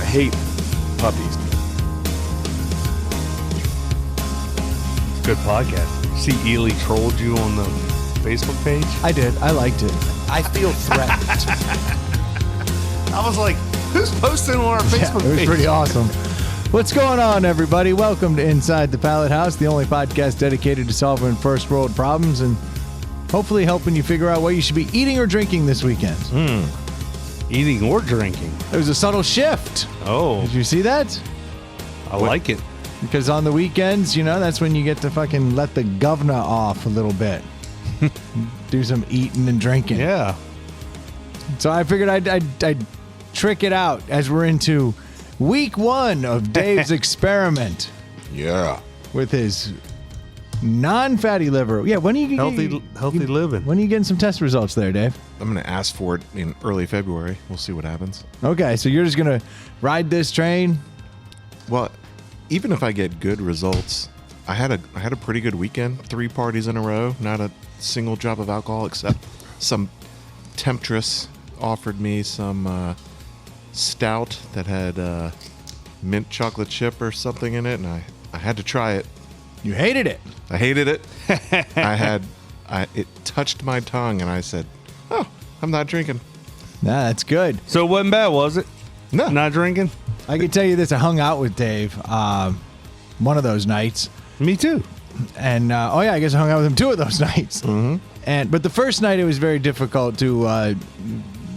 hate puppies. It's a good podcast. See, Ely trolled you on the Facebook page? I did. I liked it. I feel threatened. I was like, who's posting on our Facebook It was page? pretty awesome. What's going on, everybody? Welcome to Inside the Pallet House, the only podcast dedicated to solving first world problems and hopefully helping you figure out what you should be eating or drinking this weekend. Eating or drinking. There was a subtle shift. Oh, Did you see that? I like it. Because on the weekends, you know, that's when you get to fucking let the governor off a little bit. Do some eating and drinking. Yeah. So I figured I'd trick it out as we're into week one of Dave's experiment. Yeah. With his non-fatty liver. Yeah, when are you Healthy living. When are you getting some test results there, Dave? I'm going to ask for it in early February. We'll see what happens. Okay, so you're just going to ride this train? Well, even if I get good results, I had a pretty good weekend. 3 parties in a row. Not a single drop of alcohol except some temptress offered me some stout that had mint chocolate chip or something in it, and I had to try it. You hated it. I hated it. It touched my tongue, and I said, "Oh, I'm not drinking." Nah, that's good. So it wasn't bad, was it? No. Not drinking? I can tell you this. I hung out with Dave one of those nights. Me too. And, I guess I hung out with him 2 of those nights. Mm-hmm. But the first night, it was very difficult to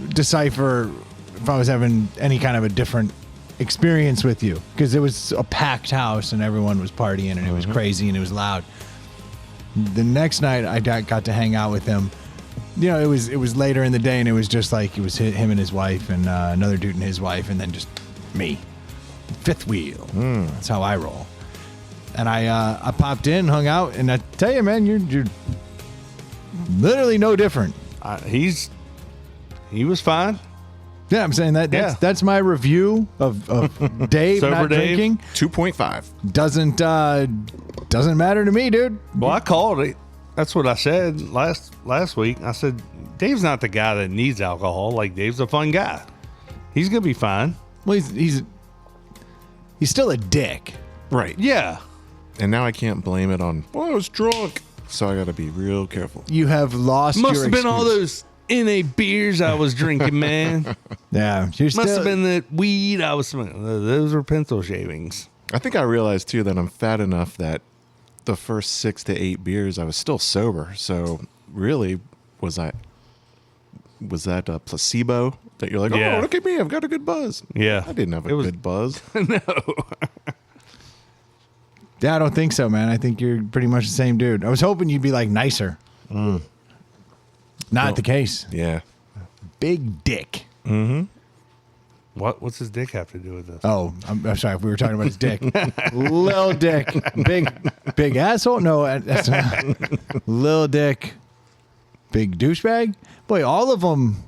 decipher if I was having any kind of a different experience with you, because it was a packed house and everyone was partying and it was crazy and it was loud. The next night I got to hang out with him. You know, it was later in the day and it was just like it was him and his wife and another dude and his wife and then just me. Fifth wheel. That's how I roll. And I popped in, hung out, and I tell you, man, you're literally no different. He was fine. Yeah, I'm saying that's my review of Dave Sober not Dave? drinking. 2.5. Doesn't matter to me, dude. Well, I called it. That's what I said last week. I said, Dave's not the guy that needs alcohol. Like, Dave's a fun guy. He's going to be fine. Well, he's still a dick. Right. Yeah. And now I can't blame it on, well, I was drunk. So I got to be real careful. You have lost Must your have been all excuse. those NA beers I was drinking, man. Yeah. You're Must have been the weed I was smoking. Those were pencil shavings. I think I realized, too, that I'm fat enough that the first 6 to 8 beers, I was still sober. So really, was that a placebo? That you're like, Yeah. oh, look at me, I've got a good buzz. Yeah. I didn't have a good buzz. No. Yeah, I don't think so, man. I think you're pretty much the same dude. I was hoping you'd be like nicer. Not the case. Yeah. Big dick. What's his dick have to do with this? Oh, I'm sorry. We were talking about his dick. Lil dick. Big asshole? No, that's not. Lil dick. Big douchebag? Boy, all of them,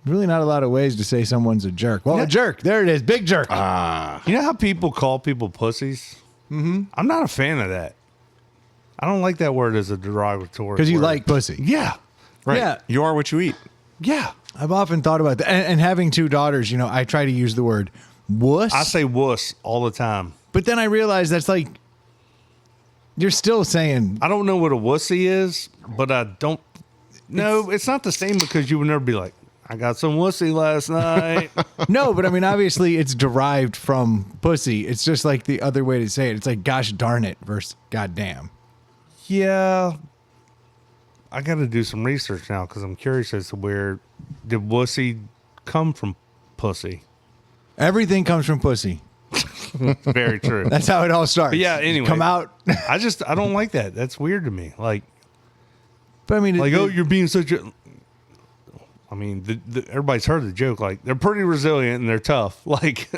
really not a lot of ways to say someone's a jerk. Well, a jerk. There it is. Big jerk. You know how people call people pussies? Mm-hmm. I'm not a fan of that. I don't like that word as a derogatory Because you word. like pussy. Yeah. Right. Yeah. You are what you eat. Yeah. I've often thought about that. And having 2 daughters, you know, I try to use the word wuss. I say wuss all the time. But then I realize that's like, you're still saying. I don't know what a wussy is, but I don't. No, it's not the same, because you would never be like, I got some wussy last night. No, but I mean, obviously it's derived from pussy. It's just like the other way to say it. It's like, gosh darn it versus goddamn. Yeah. I got to do some research now, because I'm curious as to where did wussy come from pussy. Everything comes from pussy. Very true. That's how it all starts. But yeah, anyway. Come out. I don't like that. That's weird to me. Like, But I mean, you're being such a. I mean, everybody's heard the joke. Like, they're pretty resilient and they're tough. Like,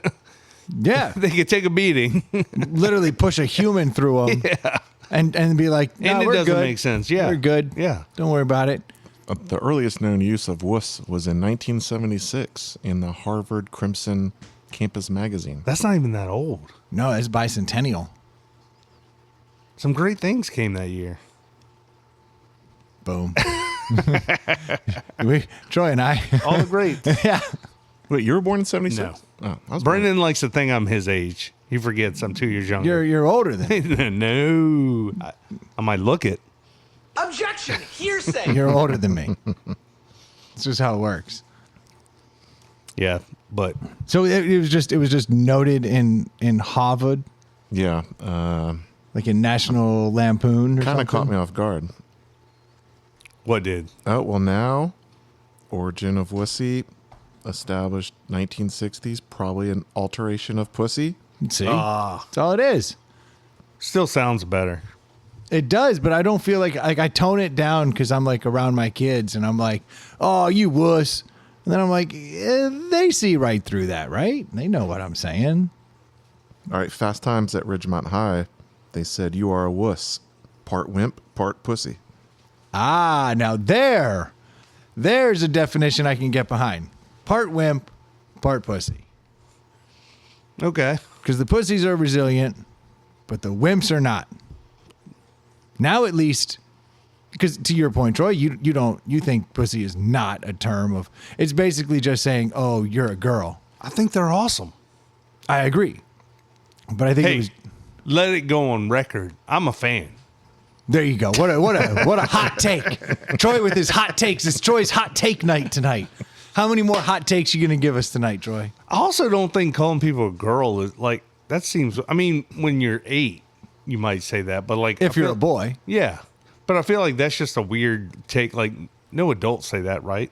yeah, they could take a beating. literally push a human through them. Yeah. And be like, And it we're doesn't good. make sense. Yeah. We're good. Yeah. Don't worry about it. The earliest known use of wuss was in 1976 in the Harvard Crimson Campus magazine. That's not even that old. No, it's bicentennial. Some great things came that year. Boom. Troy and I. All the greats. Yeah. Wait, you were born in 76? No. Oh, I was Brendan likes to think I'm his age. He forgets I'm 2 years younger. You're older than No. I might look it. Objection! Hearsay! you're older than me. It's just how it works. Yeah, but So it was just noted in Harvard, Yeah. like in National Lampoon or Kind something. of caught me off guard. what did? Oh, well, now, origin of wussy, established 1960s, probably an alteration of pussy. See, that's all it is. Still sounds better. It does, but I don't feel like I tone it down because I'm like around my kids and I'm like, oh, you wuss. And then I'm like, they see right through that, right? They know what I'm saying. All right, Fast Times at Ridgemont High, they said, you are a wuss. Part wimp, part pussy. Ah, now there's a definition I can get behind. Part wimp, part pussy. Okay. Because the pussies are resilient, but the wimps are not. Now at least, because to your point, Troy, you think pussy is not a term of. It's basically just saying, oh, you're a girl. I think they're awesome. I agree, but I think it Hey, was. let it go on record. I'm a fan. There you go. What a hot take. Troy with his hot takes. It's Troy's hot take night tonight. How many more hot takes you gonna give us tonight, Troy? I also don't think calling people a girl is like that seems. I mean, when you're 8, you might say that, but like If you're a boy. yeah. But I feel like that's just a weird take. Like no adults say that, right?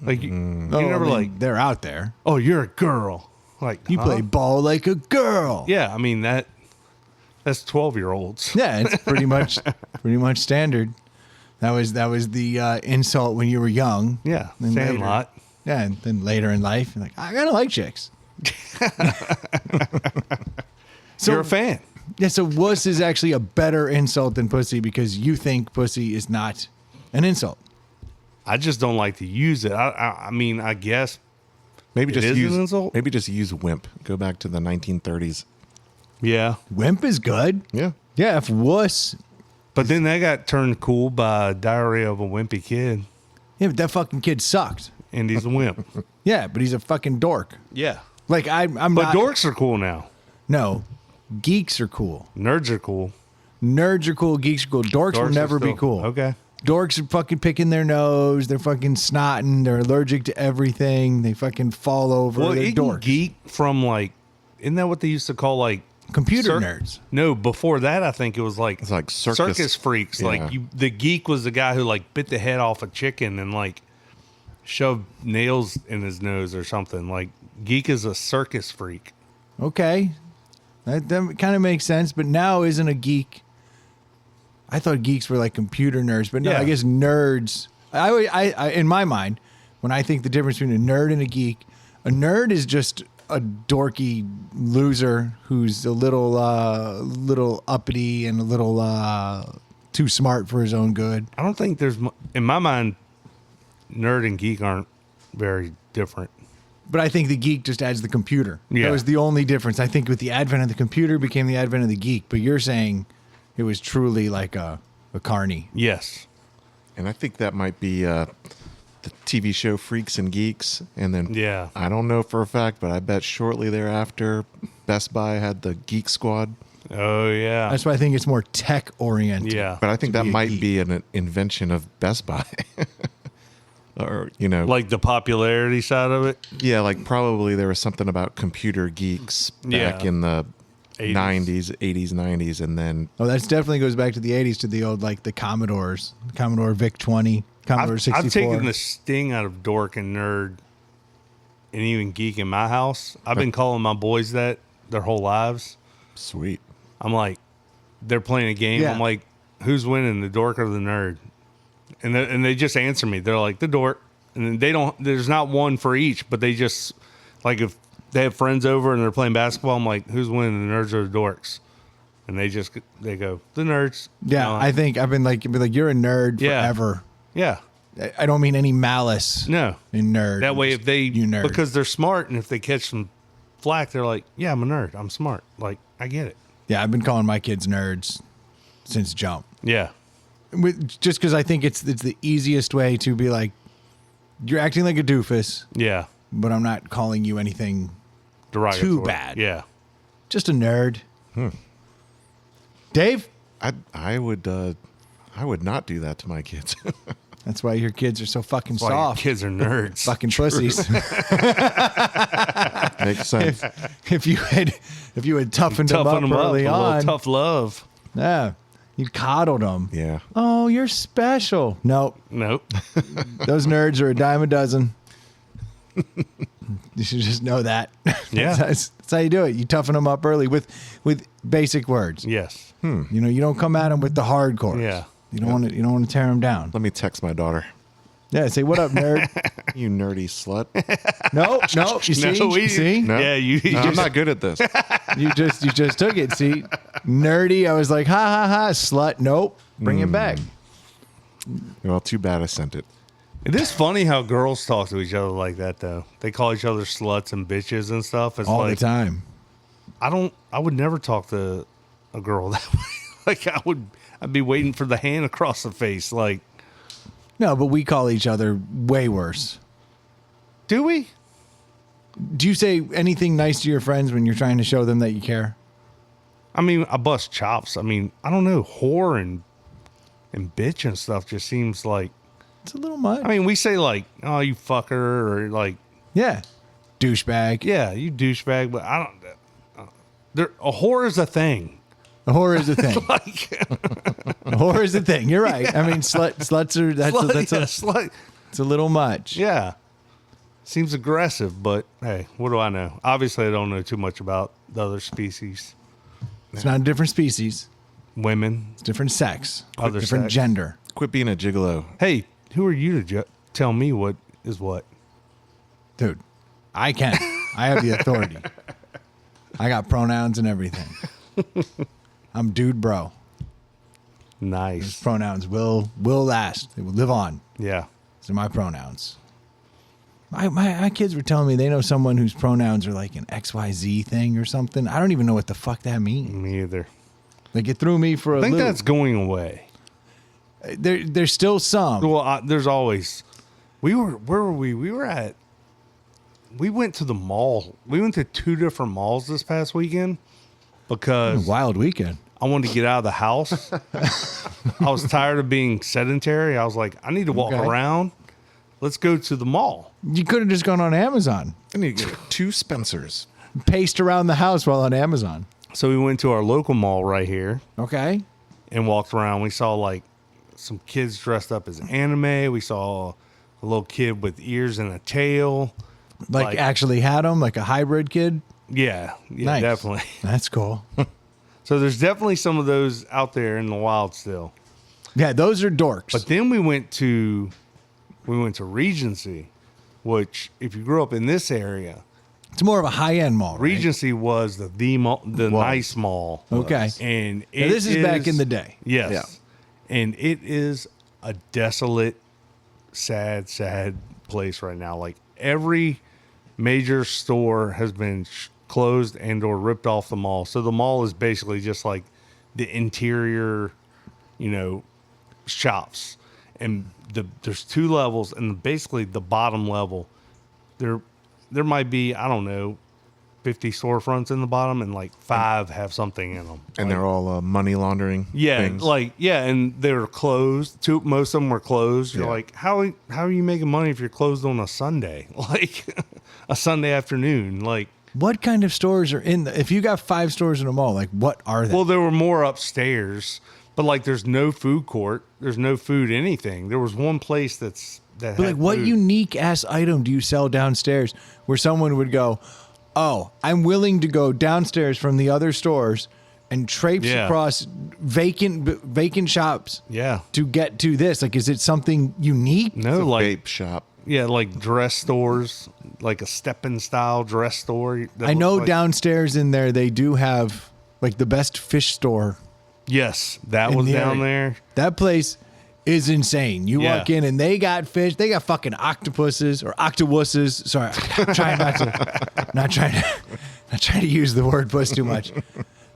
Like you never like, they're out there. oh, you're a girl. Like You huh? play ball like a girl. Yeah, I mean that's 12-year-olds. Yeah, it's pretty much standard. That was the insult when you were young. Yeah, And Sandlot. Yeah, and then later in life, you're like, I kind of like chicks. So You're a fan. Yeah, so wuss is actually a better insult than pussy because you think pussy is not an insult. I just don't like to use it. I mean, I guess Maybe It just is an use insult? Maybe just use wimp. Go back to the 1930s. yeah. Wimp is good. Yeah. Yeah, if wuss. But then that got turned cool by Diary of a Wimpy Kid, Yeah, but that fucking kid sucked. and he's a wimp. Yeah, but he's a fucking dork. Yeah. Like I'm But not. dorks are cool now. No, geeks are cool. Nerds are cool. Nerds are cool. Geeks are cool. Dorks will Dorks are never be still- cool. Okay. Dorks are fucking picking their nose. They're fucking snotting. They're allergic to everything. They fucking fall over. Well, They're you can dorks. geek from like, isn't that what they used to call like Computer nerds. No, before that, I think it was like It's like circus. freaks. Yeah. Like the geek was the guy who like bit the head off a chicken and like shoved nails in his nose or something. Like geek is a circus freak. Okay. That kind of makes sense. But now isn't a geek. I thought geeks were like computer nerds, but no, Yeah. I guess nerds. I in my mind, when I think the difference between a nerd and a nerd is just a dorky loser who's a little uppity and a little too smart for his own good. I don't think there's in my mind, nerd and geek aren't very different. But I think the geek just adds the computer. Yeah. That was the only difference. I think with the advent of the computer became the advent of the geek. But you're saying it was truly like a carny. Yes. And I think that might be the TV show Freaks and Geeks. And then Yeah. I don't know for a fact, but I bet shortly thereafter, Best Buy had the Geek Squad. Oh yeah. That's why I think it's more tech oriented. Yeah. But I think To that be a might geek. be an invention of Best Buy. Or, you know, Like the popularity side of it. yeah, like probably there was something about computer geeks back Yeah. in the 80s. 90s, 80s, 90s. And then, Oh, that definitely goes back to the 80s, to the old, like the Commodores, Commodore VIC-20, Commodore 64. I've taken the sting out of dork and nerd and even geek in my house. I've been calling my boys that their whole lives. sweet. I'm like, they're playing a game. Yeah. I'm like, who's winning, the dork or the nerd? And they just answer me. They're like, the dork. And then they don't, there's not one for each, but they just, like, if they have friends over and they're playing basketball, I'm like, who's winning, the nerds or the dorks? And they go, the nerds. Yeah, You know, I think I've been like, you're a nerd Yeah. forever. yeah. I don't mean any malice No. in nerd. That way, Just if they, you nerd. because they're smart, and if they catch some flack, they're like, yeah, I'm a nerd. I'm smart. Like, I get it. Yeah, I've been calling my kids nerds since jump. Yeah. Just because I think it's the easiest way to be like, you're acting like a doofus, Yeah. but I'm not calling you anything derogatory. too bad. Yeah. Just a nerd. Dave? I would not do that to my kids. That's why your kids are so fucking That's why your soft. kids are nerds. Fucking pussies. Makes sense. if you had toughened them up early a little on, tough love. yeah, you coddled them. Yeah. Oh, you're special. Nope. Nope. Those nerds are a dime a dozen. You should just know that. Yeah. that's how you do it. You toughen them up early with basic words. Yes. You know, you don't come at them with the hardcore. Yeah. You don't want to. You don't want to tear them down. Let me text my daughter. Yeah. Say what up, nerd. You nerdy slut. No. You see. No, You see. No? Yeah, you No, I'm just, not good at this. You just took it. See, nerdy. I was like, ha ha ha, slut. Nope. Bring it back. Well, too bad I sent it. it is funny how girls talk to each other like that, though. They call each other sluts and bitches and stuff. It's All like, the time. I would never talk to a girl that way. Like I'd be waiting for the hand across the face. Like, No, but we call each other way worse. do we? Do you say anything nice to your friends when you're trying to show them that you care? I mean, I bust chops. I mean, I don't know, whore and bitch and stuff just seems like. It's a little much. I mean, we say like, "Oh, you fucker," or like, Yeah. Douchebag. "Yeah, you douchebag," but I don't. A whore is a thing. A whore is a thing. Like, A whore is a thing. You're right. I mean, sluts are slut. it's a little much. Yeah. Seems aggressive, but hey, what do I know? Obviously, I don't know too much about the other species. It's not a different species. Women. It's different sex. Other different sex. gender. Quit being a gigolo. Hey, who are you to tell me what is what? Dude, I can. I have the authority. I got pronouns and everything. I'm dude bro. Nice. Pronouns will last. They will live on. Yeah. These are my pronouns. My kids were telling me they know someone whose pronouns are like an XYZ thing or something. I don't even know what the fuck that means. Me either. Like it threw me for a I think loop. that's going away. There's still some. Well, there's always. Where were we? We went to the mall. We went to 2 different malls this past weekend because Wild weekend. I wanted to get out of the house. I was tired of being sedentary. I was like, I need to walk Okay. around. Let's go to the mall. You could have just gone on Amazon. I need to get 2 Spencers. Paced around the house while on Amazon. So we went to our local mall right here Okay. and walked around. We saw like some kids dressed up as anime. We saw a little kid with ears and a tail. Like actually had them, like a hybrid kid. Yeah, Nice. definitely. That's cool. So there's definitely some of those out there in the wild still. Yeah, those are dorks. But then we went to Regency, which if you grew up in this area, it's more of a high end mall. Right? Regency was the mall, the nice mall. Okay. And Now, it this is back in the day. Yes. Yeah. And it is a desolate, sad place right now. Like every major store has been closed and or ripped off the mall. So the mall is basically just like the interior, shops. And there's 2 levels, and basically the bottom level, there might be, I don't know, 50 storefronts in the bottom, and like 5 have something in them. And they're all money laundering things. And they're closed. Most of them were closed. You're Yeah. like, how are you making money if you're closed on a Sunday? Like a Sunday afternoon? Like, What kind of stores are in if you got 5 stores in a mall, like what are they? well, there were more upstairs, but like there's no food court. There's no food anything. There was one place that But had like, what food. unique ass item do you sell downstairs where someone would go, "Oh, I'm willing to go downstairs from the other stores and traipse Yeah. across vacant shops Yeah. to get to this"? Like, is it something unique? No, It's a like vape shop. yeah, like dress stores, like a Steppen style dress store. that I know looks like- downstairs in there they do have like the best fish store. Yes, that in was the down area. there. That place is insane. You Yeah. walk in and they got fish. They got fucking octopuses or octowusses. Sorry, I'm trying not trying to use the word puss too much.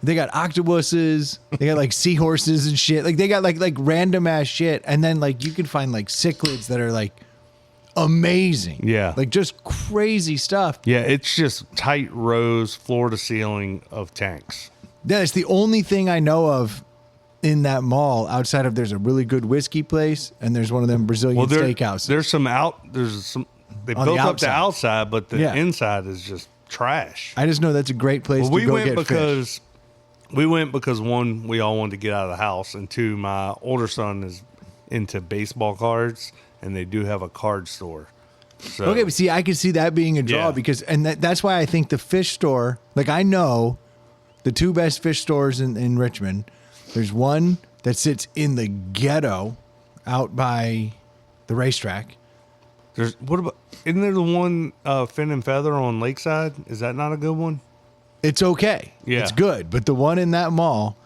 They got octopuses. They got like seahorses and shit. Like they got like random ass shit. And then like you can find like cichlids that are like amazing. Yeah. Like just crazy stuff. Yeah, it's just tight rows, floor to ceiling of tanks. That's the only thing I know of in that mall outside of there's a really good whiskey place and there's one of them Brazilian steakhouses. There's some they On built the up the outside. outside, but the Yeah. inside is just trash. I just know that's a great place Well, to we go went get fish. because one, we all wanted to get out of the house, and two, my older son is into baseball cards, and they do have a card store. So, Okay, but see, I could see that being a draw Yeah. because, and that's why I think the fish store, like I know the two best fish stores in Richmond. There's one that sits in the ghetto out by the racetrack. isn't there the one Fin and Feather on Lakeside? Is that not a good one? It's okay. Yeah. It's good. But the one in that mall,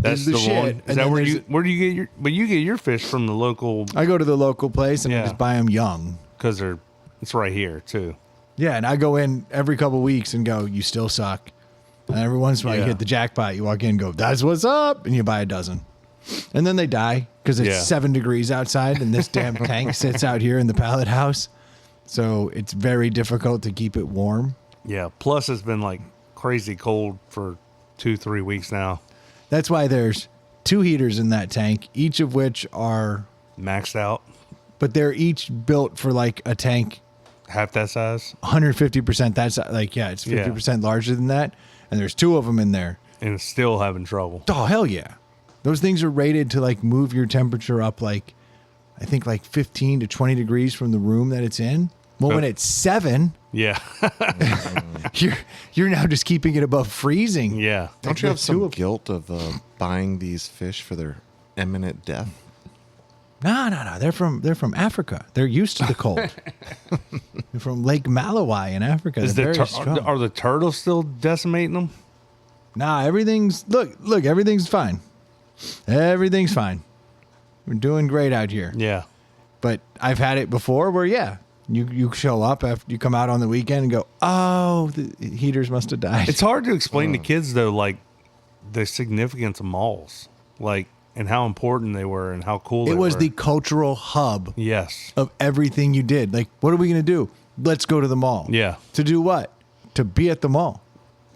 That's the the shit, one. and Is then that there's- where do you get you get your fish from the local, I go to the local place and I Yeah. just buy them young. because it's right here too. Yeah, and I go in every couple weeks and go, you still suck. And every once in a while, you Yeah. hit the jackpot. You walk in and go, that's what's up. And you buy a dozen. And then they die because it's Yeah. 7 degrees outside and this damn tank sits out here in the pallet house. So it's very difficult to keep it warm. Yeah. Plus, it's been like crazy cold for 2-3 weeks now. That's why there's 2 heaters in that tank, each of which are, Maxed out, but they're each built for like a tank half that size, 150%. That's like, yeah, it's 50% larger than that. And there's 2 of them in there. and it's still having trouble. Oh, hell yeah. Those things are rated to like move your temperature up like, I think like 15 to 20 degrees from the room that it's in. Well, when it's 7, Yeah. you're now just keeping it above freezing. Yeah. Don't you have Two some of- guilt of buying these fish for their imminent death? No. They're from Africa. They're used to the cold. They're from Lake Malawi in Africa. Is They're the very strong. are the turtles still decimating them? Nah, everything's look, everything's fine. Everything's fine. We're doing great out here. Yeah. But I've had it before where, yeah, you show up after you come out on the weekend and go, oh, the heaters must have died. It's hard to explain to kids though, like the significance of malls, like and how important they were and how cool It they was were. the cultural hub Yes. of everything you did. Like, what are we going to do? Let's go to the mall. Yeah. To do what? To be at the mall.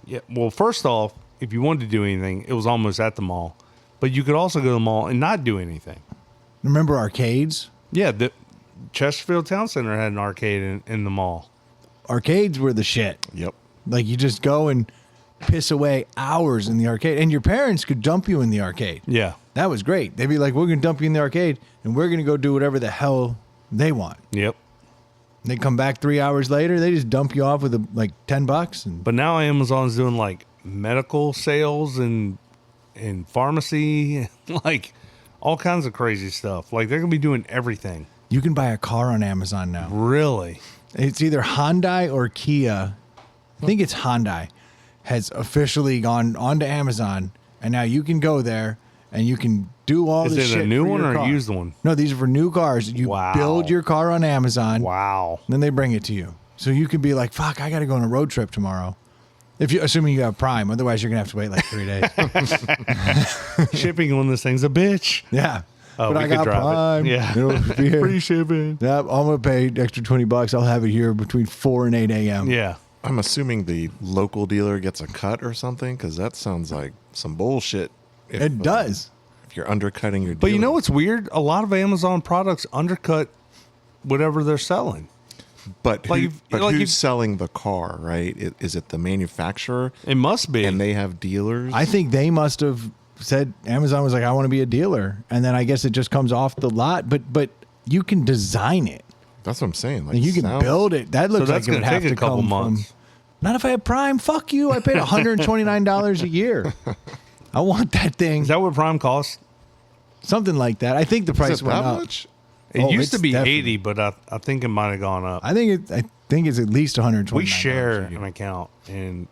Yeah. Well, first off, if you wanted to do anything, it was almost at the mall. But you could also go to the mall and not do anything. Remember arcades? Yeah, the Chesterfield Town Center had an arcade in the mall. Arcades were the shit. Yep. Like, you just go and piss away hours in the arcade. And your parents could dump you in the arcade. Yeah. That was great. They'd be like, we're going to dump you in the arcade, and we're going to go do whatever the hell they want. Yep. And they come back 3 hours later, they just dump you off with like $10. And But now Amazon's doing like medical sales and pharmacy, like all kinds of crazy stuff. Like they're gonna be doing everything. you can buy a car on Amazon now. Really? It's either Hyundai or Kia. I think it's Hyundai has officially gone onto Amazon, and now you can go there and you can do all Is this it shit a new for one your or a car. used one? No, these are for new cars. You Wow. build your car on Amazon. Wow. Then they bring it to you. So you can be like, fuck, I got to go on a road trip tomorrow. If you, assuming you have Prime, otherwise you're going to have to wait like 3 days. Shipping on this thing's a bitch. Yeah. Oh, but we I could got drive it. Prime. Yeah. It'll be here. Free shipping. Yep, I'm going to pay extra $20. I'll have it here between 4 and 8 a.m. Yeah. I'm assuming the local dealer gets a cut or something because that sounds like some bullshit. If, It does. If you're undercutting your But you know dealer. what's weird? A lot of Amazon products undercut whatever they're selling. But, like who, if- but like who's if- selling the car, right? Is it the manufacturer It must be. and they have dealers? I think they must have said, Amazon was like, I want to be a dealer. And then I guess it just comes off the lot. But you can design it. That's what I'm saying. Like And you can sounds- build it. That looks So that's like it would gonna have take to a couple come months. from. Not if I have Prime. Fuck you. I paid $129 a year. I want that thing. Is that what Prime costs? Something like that. I think the price Is it went that up. much? It Oh, used to it's be definitely- 80, but I think it might have gone up. I think it's at least $129. We share a year. an account, and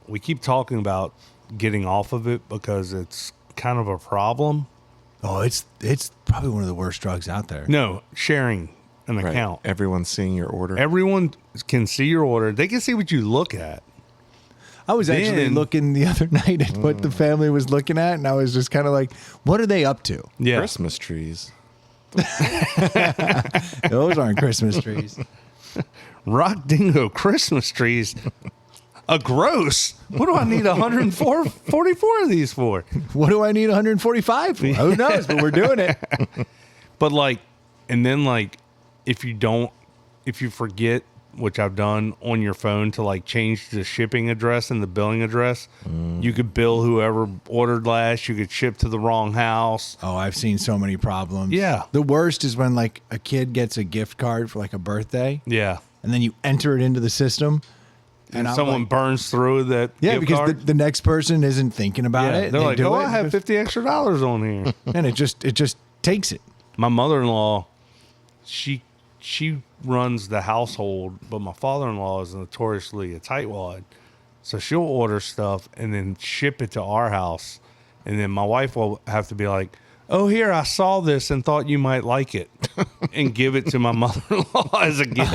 we keep talking about getting off of it because it's kind of a problem. Oh, it's probably one of the worst drugs out there. No, sharing an Right. account. Everyone's seeing your order. Everyone can see your order. They can see what you look at. I was actually Then- looking the other night at what the family was looking at, and I was just kind of like, what are they up to? Yeah. Christmas trees. Those aren't Christmas trees. Rock dingo Christmas trees. A gross. What do I need 144 of these for? What do I need 145 for? Who knows? But we're doing it. But like, and then like, if you forget, which I've done on your phone, to like change the shipping address and the billing address, you could bill whoever ordered last. You could ship to the wrong house. Oh, I've seen so many problems. Yeah. The worst is when like a kid gets a gift card for like a birthday, Yeah. and then you enter it into the system, And I'm someone like- burns through that. yeah, gift because card. the next person isn't thinking about Yeah, it. they're They like, do oh, it, I have $50 extra on here. and it just takes it. My mother-in-law, she runs the household, but my father-in-law is notoriously a tightwad. So she'll order stuff and then ship it to our house. And then my wife will have to be like, oh, here, I saw this and thought you might like it, and give it to my mother-in-law as a gift.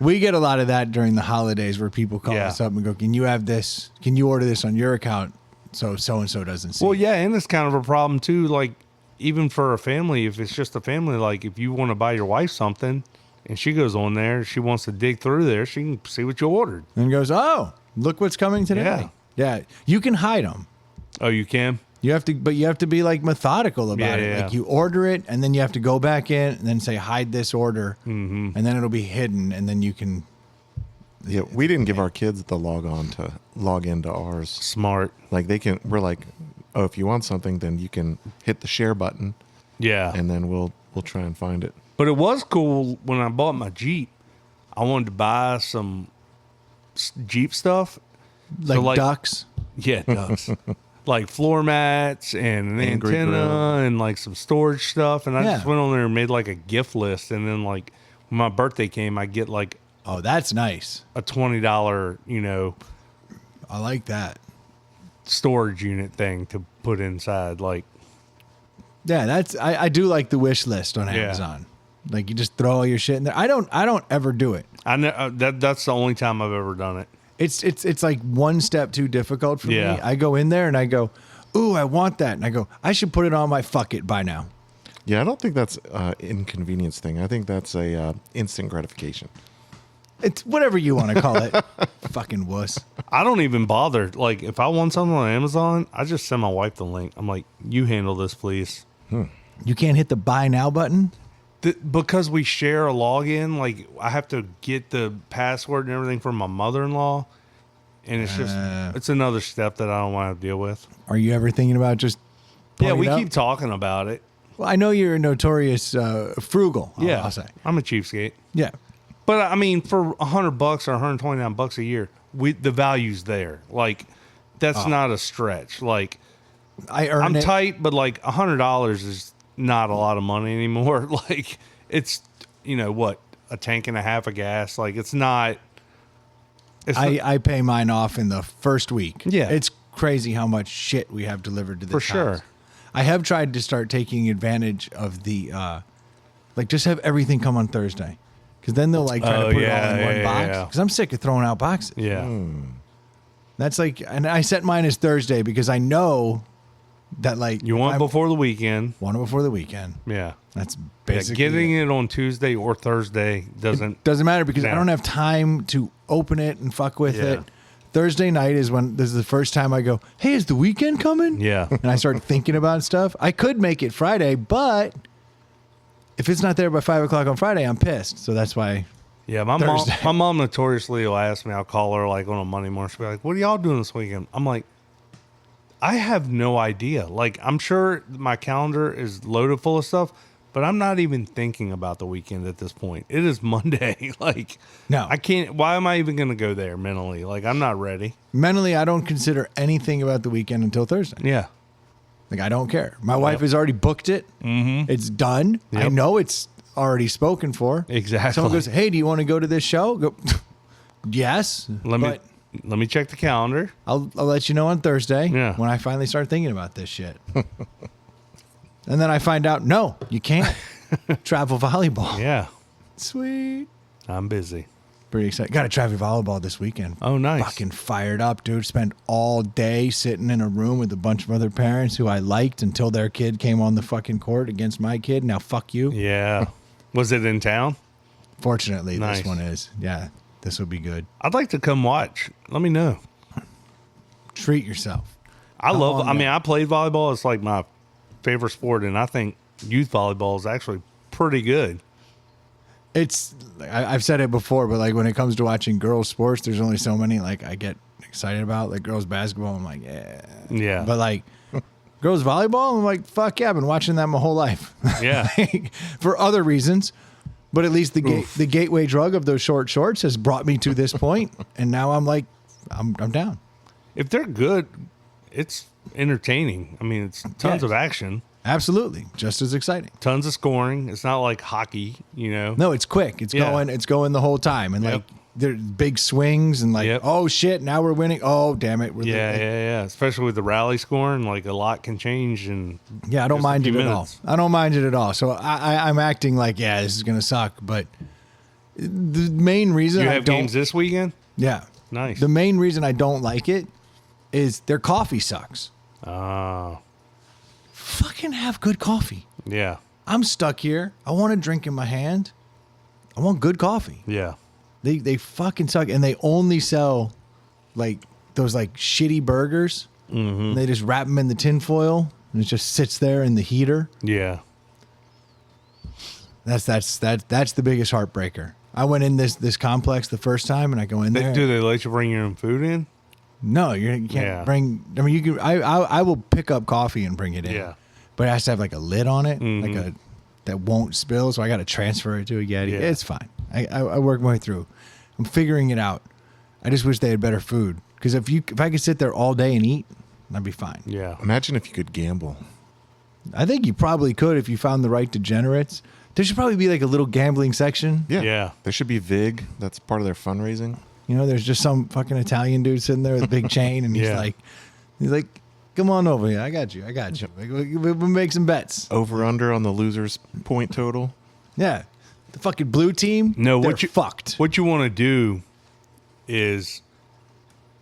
We get a lot of that during the holidays where people call Yeah. us up and go, can you have this? Can you order this on your account so so-and-so doesn't see Well, it? yeah, and it's kind of a problem, too. Like, even for a family, if it's just a family, like if you want to buy your wife something and she goes on there, she wants to dig through there, she can see what you ordered. And goes, oh, look what's coming today. Yeah. Yeah. You can hide them. Oh, you can? You have to, but you have to be like methodical about it. Yeah. Like you order it, and then you have to go back in and then say hide this order, and then it'll be hidden, and then you can. Yeah, we didn't give our kids the log into ours. Smart. Like we're like, oh, if you want something, then you can hit the share button, Yeah. and then we'll try and find it. But it was cool when I bought my Jeep. I wanted to buy some Jeep stuff. Like ducks. Yeah, ducks. Like floor mats and an Angry antenna grill. and like some storage stuff. And I Yeah. just went on there and made like a gift list. And then like when my birthday came, I get like Oh, that's nice. a $20, I like that. storage unit thing to put inside. Like, Yeah, that's I do like the wish list on Yeah. Amazon. Like you just throw all your shit in there. I don't ever do it. I know that's the only time I've ever done it. It's like one step too difficult for Yeah. me. I go in there and I go, ooh, I want that, and I go, I should put it on my fuck it by now. Yeah, I don't think that's an inconvenience thing. I think that's a instant gratification. It's whatever you want to call it. Fucking wuss. I don't even bother. Like, if I want something on Amazon, I just send my wife the link. I'm like, you handle this, please. You can't hit the buy now button. Because we share a login, like, I have to get the password and everything from my mother-in-law. And it's just, it's another step that I don't want to deal with. Are you ever thinking about just? Yeah, pulling we it up? keep talking about it. Well, I know you're a notorious frugal. I'll say. I'm a cheapskate. Yeah. But I mean, for $100 or $129 a year, the value's there. Like, that's not a stretch. Like, I earn I'm it. tight, but like $100 is not a lot of money anymore. Like, it's what, a tank and a half of gas. Like, it's not. I pay mine off in the first week. Yeah. It's crazy how much shit we have delivered to this For sure. house. I have tried to start taking advantage of the like just have everything come on Thursday. Because then they'll like try to Oh, put it all yeah, in one yeah, box. yeah. Because I'm sick of throwing out boxes. Yeah. That's like, and I set mine as Thursday because I know that like You want I it before the weekend. want it before the weekend. Yeah. That's Yeah, basically getting it. it on Tuesday or Thursday doesn't. Doesn't matter because I No. don't have time to open it and fuck with Yeah. it. Thursday night is when this is the first time I go, hey, is the weekend coming? Yeah. And I start thinking about stuff. I could make it Friday, but if it's not there by 5:00 on Friday, I'm pissed. So that's why. Yeah, my Thursday. mom notoriously will ask me. I'll call her like on a Monday morning. She'll be like, "What are y'all doing this weekend?" I'm like, I have no idea. Like, I'm sure my calendar is loaded full of stuff, but I'm not even thinking about the weekend at this point. It is Monday. Like, No. I can't. Why am I even going to go there mentally? Like, I'm not ready. Mentally, I don't consider anything about the weekend until Thursday. Yeah. Like, I don't care. My wife has already booked it. Mm-hmm. It's done. I Yep. know it's already spoken for. Exactly. Someone goes, hey, do you want to go to this show? Go, yes. Let me check the calendar. I'll let you know on Thursday Yeah. when I finally start thinking about this shit. And then I find out, no, you can't travel volleyball. Yeah. Sweet. I'm busy. Pretty excited. Got to try volleyball this weekend. Oh, nice. Fucking fired up, dude. Spent all day sitting in a room with a bunch of other parents who I liked until their kid came on the fucking court against my kid. Now, fuck you. Yeah. Was it in town? Fortunately, Nice. this one is. Yeah, this will be good. I'd like to come watch. Let me know. Treat yourself. I love. on I mean, now? I played volleyball. It's like my favorite sport, and I think youth volleyball is actually pretty good. It's I've said it before, but like when it comes to watching girls sports, there's only so many like I get excited about. Like girls basketball, I'm like, yeah. Yeah. But like girls volleyball, I'm like, fuck yeah, I've been watching that my whole life. Yeah. For other reasons. But at least the gateway drug of those short shorts has brought me to this point, and now I'm like, I'm down. If they're good, it's entertaining. I mean, it's tons Yes. of action, Absolutely, just as exciting. tons of scoring. It's not like hockey, you know. No, it's quick. It's Yeah. going the whole time, and Yep. like there's big swings, and like, Yep. oh shit, now we're winning. Oh damn it, we're Yeah, losing. yeah. Especially with the rally scoring, like a lot can change. And Yeah, I don't just a mind it few at all. minutes. I don't mind it at all. So I'm acting like, yeah, this is gonna suck. But the main reason You I have don't, games this weekend? yeah, Nice. the main reason I don't like it is their coffee sucks. Oh, Fucking have good coffee. yeah, I'm stuck here. I want a drink in my hand. I want good coffee. yeah. They fucking suck, and they only sell like those like shitty burgers. Mm-hmm. They just wrap them in the tin foil, and it just sits there in the heater. Yeah. That's the biggest heartbreaker. I went in this complex the first time, and I go in there. Do they let you bring your own food in? No, you can't Yeah. bring. I mean, you can. I will pick up coffee and bring it in. Yeah. but it has to have like a lid on it, like a that won't spill. So I got to transfer it to a Yeti. Yeah. It's fine. I work my way through. I'm figuring it out. I just wish they had better food, because if I could sit there all day and eat, I'd be fine. Yeah. Imagine if you could gamble. I think you probably could if you found the right degenerates. There should probably be like a little gambling section. Yeah. Yeah. There should be VIG. That's part of their fundraising. You know, there's just some fucking Italian dude sitting there with a big chain, and he's Yeah. like, come on over here. I got you. Like, we'll make some bets. Over under on the loser's point total. Yeah. The fucking blue team, No, they're what you fucked. What you want to do is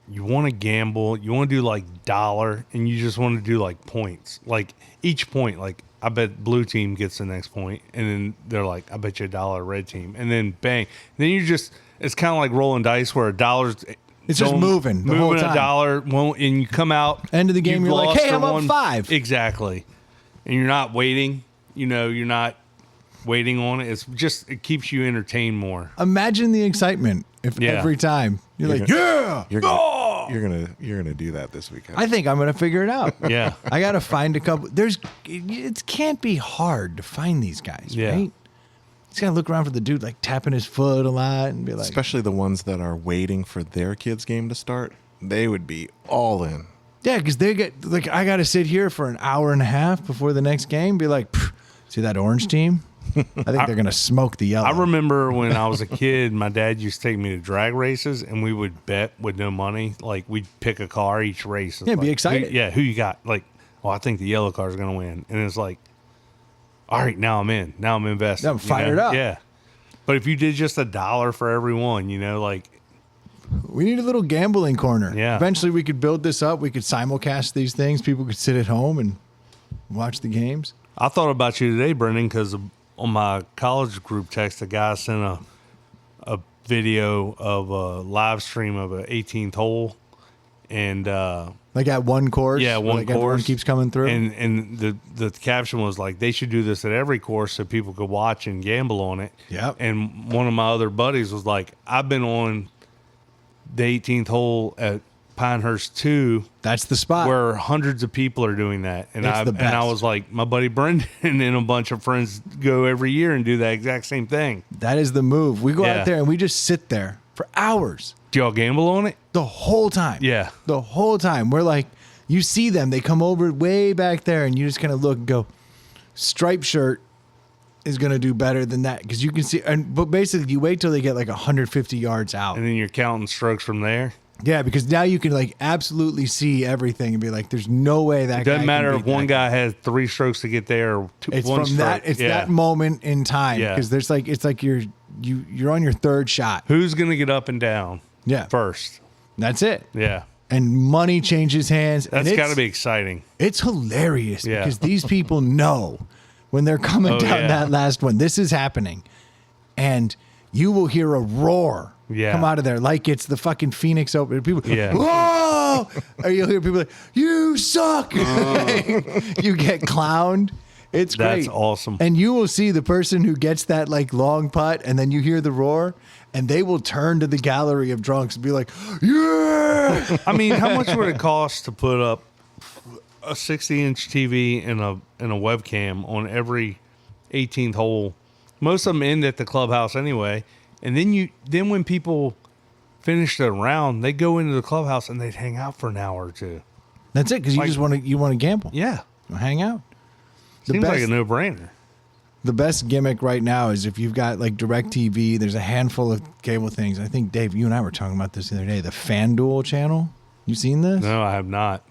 you want to gamble. You want to do like dollar, and you just want to do like points. Like each point, like I bet blue team gets the next point, and then they're like, I bet you $1 red team, and then bang. Then you just it's kind of like rolling dice where $1. It's just moving the whole time. $1 won't, and you come out End of the game, you've you're like, lost hey, or I'm up won. 5. Exactly, and you're not waiting. You know, you're not waiting on it. It's just it keeps you entertained more. Imagine the excitement if Yeah. every time you're like, yeah. You're gonna do that this weekend. I think I'm gonna figure it out. Yeah. I gotta find a couple. It can't be hard to find these guys, Yeah. right? Just gotta look around for the dude like tapping his foot a lot and be like, Especially the ones that are waiting for their kids' game to start. They would be all in. yeah, because they get like, I gotta sit here for an hour and a half before the next game. Be like, see that orange team? I think they're gonna smoke the yellow. I remember when I was a kid, my dad used to take me to drag races, and we would bet with no money. Like we'd pick a car each race. It's Yeah, be like, excited. who you got? Like, oh, I think the yellow car is gonna win, and it's like, all right, now I'm in. Now I'm invested. I'm fired up. Yeah. But if you did just $1 for every one, you know, like We need a little gambling corner. Yeah. Eventually, we could build this up. We could simulcast these things. People could sit at home and watch the games. I thought about you today, Brendan, because on my college group text, a guy sent a video of a live stream of an 18th hole, and Like at one course. yeah, where, one like everyone course keeps coming through. and the caption was like they should do this at every course so people could watch and gamble on it. Yep. And one of my other buddies was like, I've been on the 18th hole at Pinehurst 2 That's the spot. where hundreds of people are doing that, and It's I the and I best. was like, my buddy Brendan and a bunch of friends go every year and do that exact same thing. That is the move. We go Yeah. out there and we just sit there for hours Do y'all gamble on it? the whole time. Yeah. The whole time. We're like, you see them, they come over way back there, and you just kind of look and go, striped shirt is going to do better than that. Because you can see, but basically, you wait till they get like 150 yards out. And then you're counting strokes from there. Yeah, because now you can like absolutely see everything and be like, there's no way that It doesn't guy matter can if beat one that guy has 3 strokes to get there or two, It's one from stroke. that. It's Yeah. that moment in time Yeah. because there's like it's like you're you're on your third shot. Who's going to get up and down Yeah. first? That's it. Yeah. And money changes hands. That's and got to be exciting. It's hilarious Yeah. because these people know when they're coming down yeah. that last one, this is happening. And you will hear a roar come out of there like it's the fucking Phoenix Open. People, whoa! Or you'll hear people like, you suck. You get clowned. It's great. That's awesome. And you will see the person who gets that like long putt and then you hear the roar and they will turn to the gallery of drunks and be like, yeah. I mean, how much would it cost to put up a 60-inch TV and a webcam on every 18th hole? Most of them end at the clubhouse anyway. And then when people finish their round, they go into the clubhouse and they'd hang out for an hour or two. That's it, because you Like- just want to gamble. Yeah. Hang out. Seems like a no-brainer. The best gimmick right now is if you've got like DirecTV, there's a handful of cable things. I think, Dave, you and I were talking about this the other day. The FanDuel channel. You seen this? No, I have not.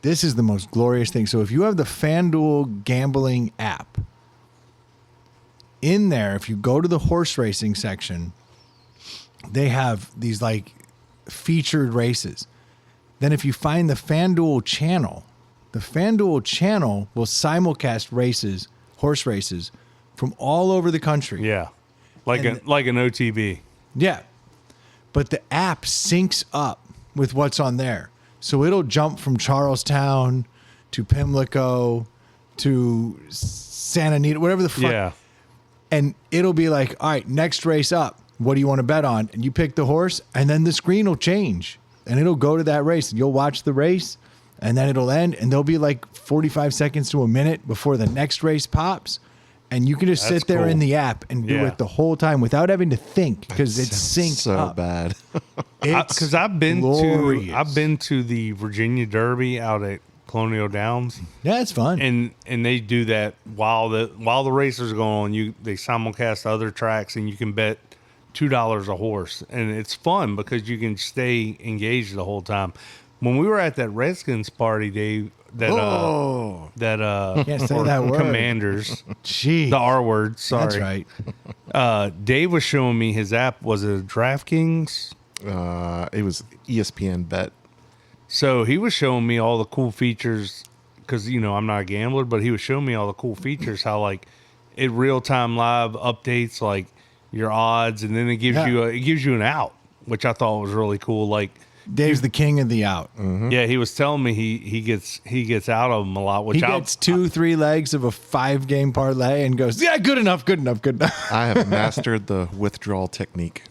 This is the most glorious thing. So if you have the FanDuel gambling app, in there, if you go to the horse racing section, they have these like featured races. Then if you find the FanDuel channel will simulcast races, horse races, from all over the country. Yeah. Like And like an OTB. Yeah. But the app syncs up with what's on there. So it'll jump from Charlestown to Pimlico to Santa Anita, whatever the fuck. Yeah. And it'll be like, all right, next race up. What do you want to bet on? And you pick the horse, and then the screen will change. And it'll go to that race. And you'll watch the race, and then it'll end. And there'll be like 45 seconds to a minute before the next race pops. And you can just That's sit there cool. in the app and do Yeah. it the whole time without having to think because it's synced so up. bad. Because I've been to the Virginia Derby out at Colonial Downs, Yeah, it's fun. and they do that while the races are going on. They simulcast other tracks, and you can bet $2 a horse, and it's fun because you can stay engaged the whole time. When we were at that Redskins party, Dave, Can't say that word. Commanders, Gee, the R word. Sorry, that's right. Dave was showing me his app. Was it DraftKings? It was ESPN Bet. So he was showing me all the cool features because, I'm not a gambler, but he was showing me all the cool features, how like it real-time live updates like your odds, and then it gives you an out, which I thought was really cool. Like Dave's the king of the out. yeah, he was telling me he gets out of them a lot, which He gets 2-3 legs of a 5-game parlay and goes, yeah, good enough. I have mastered the withdrawal technique.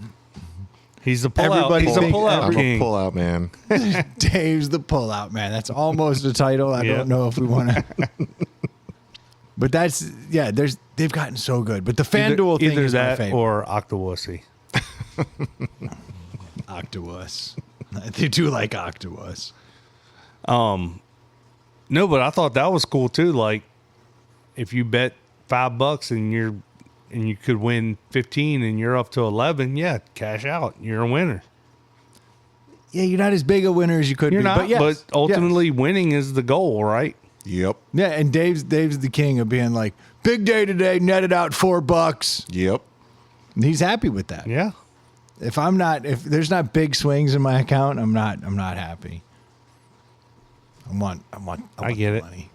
he's the pullout. Everybody He's a think pullout I'm king. a pullout man. Dave's the pullout man. That's almost a title. I Yeah. don't know if we want to. But they've gotten so good. But the FanDuel thing Either is my that favorite. or Octowussy. Octowus. They do like Octowus. No, but I thought that was cool too. Like if you bet $5 and you could win 15 and you're up to 11, yeah, cash out. You're a winner. Yeah, you're not as big a winner as you could You're be. not, but, yes, but ultimately winning is the goal, right? Yep. Yeah, and Dave's the king of being like, big day today, netted out $4. Yep. And he's happy with that. Yeah. If there's not big swings in my account, I'm not happy. I want I get the it. money.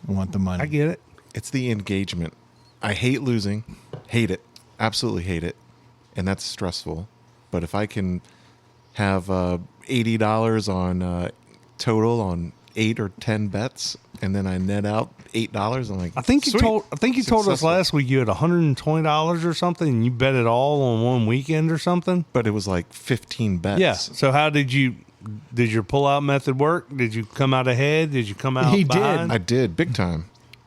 I want the money. I get it. It's the engagement. I hate losing. Hate it. Absolutely hate it. And that's stressful. But if I can have $80 on total on 8 or 10 bets, and then I net out $8, I'm like, I think you sweet. told us Successful. last week you had $120 or something, and you bet it all on one weekend or something. But it was like 15 bets. Yeah. So how did your pullout method work? Did you come out ahead? Did you come out He did. behind? I did big time.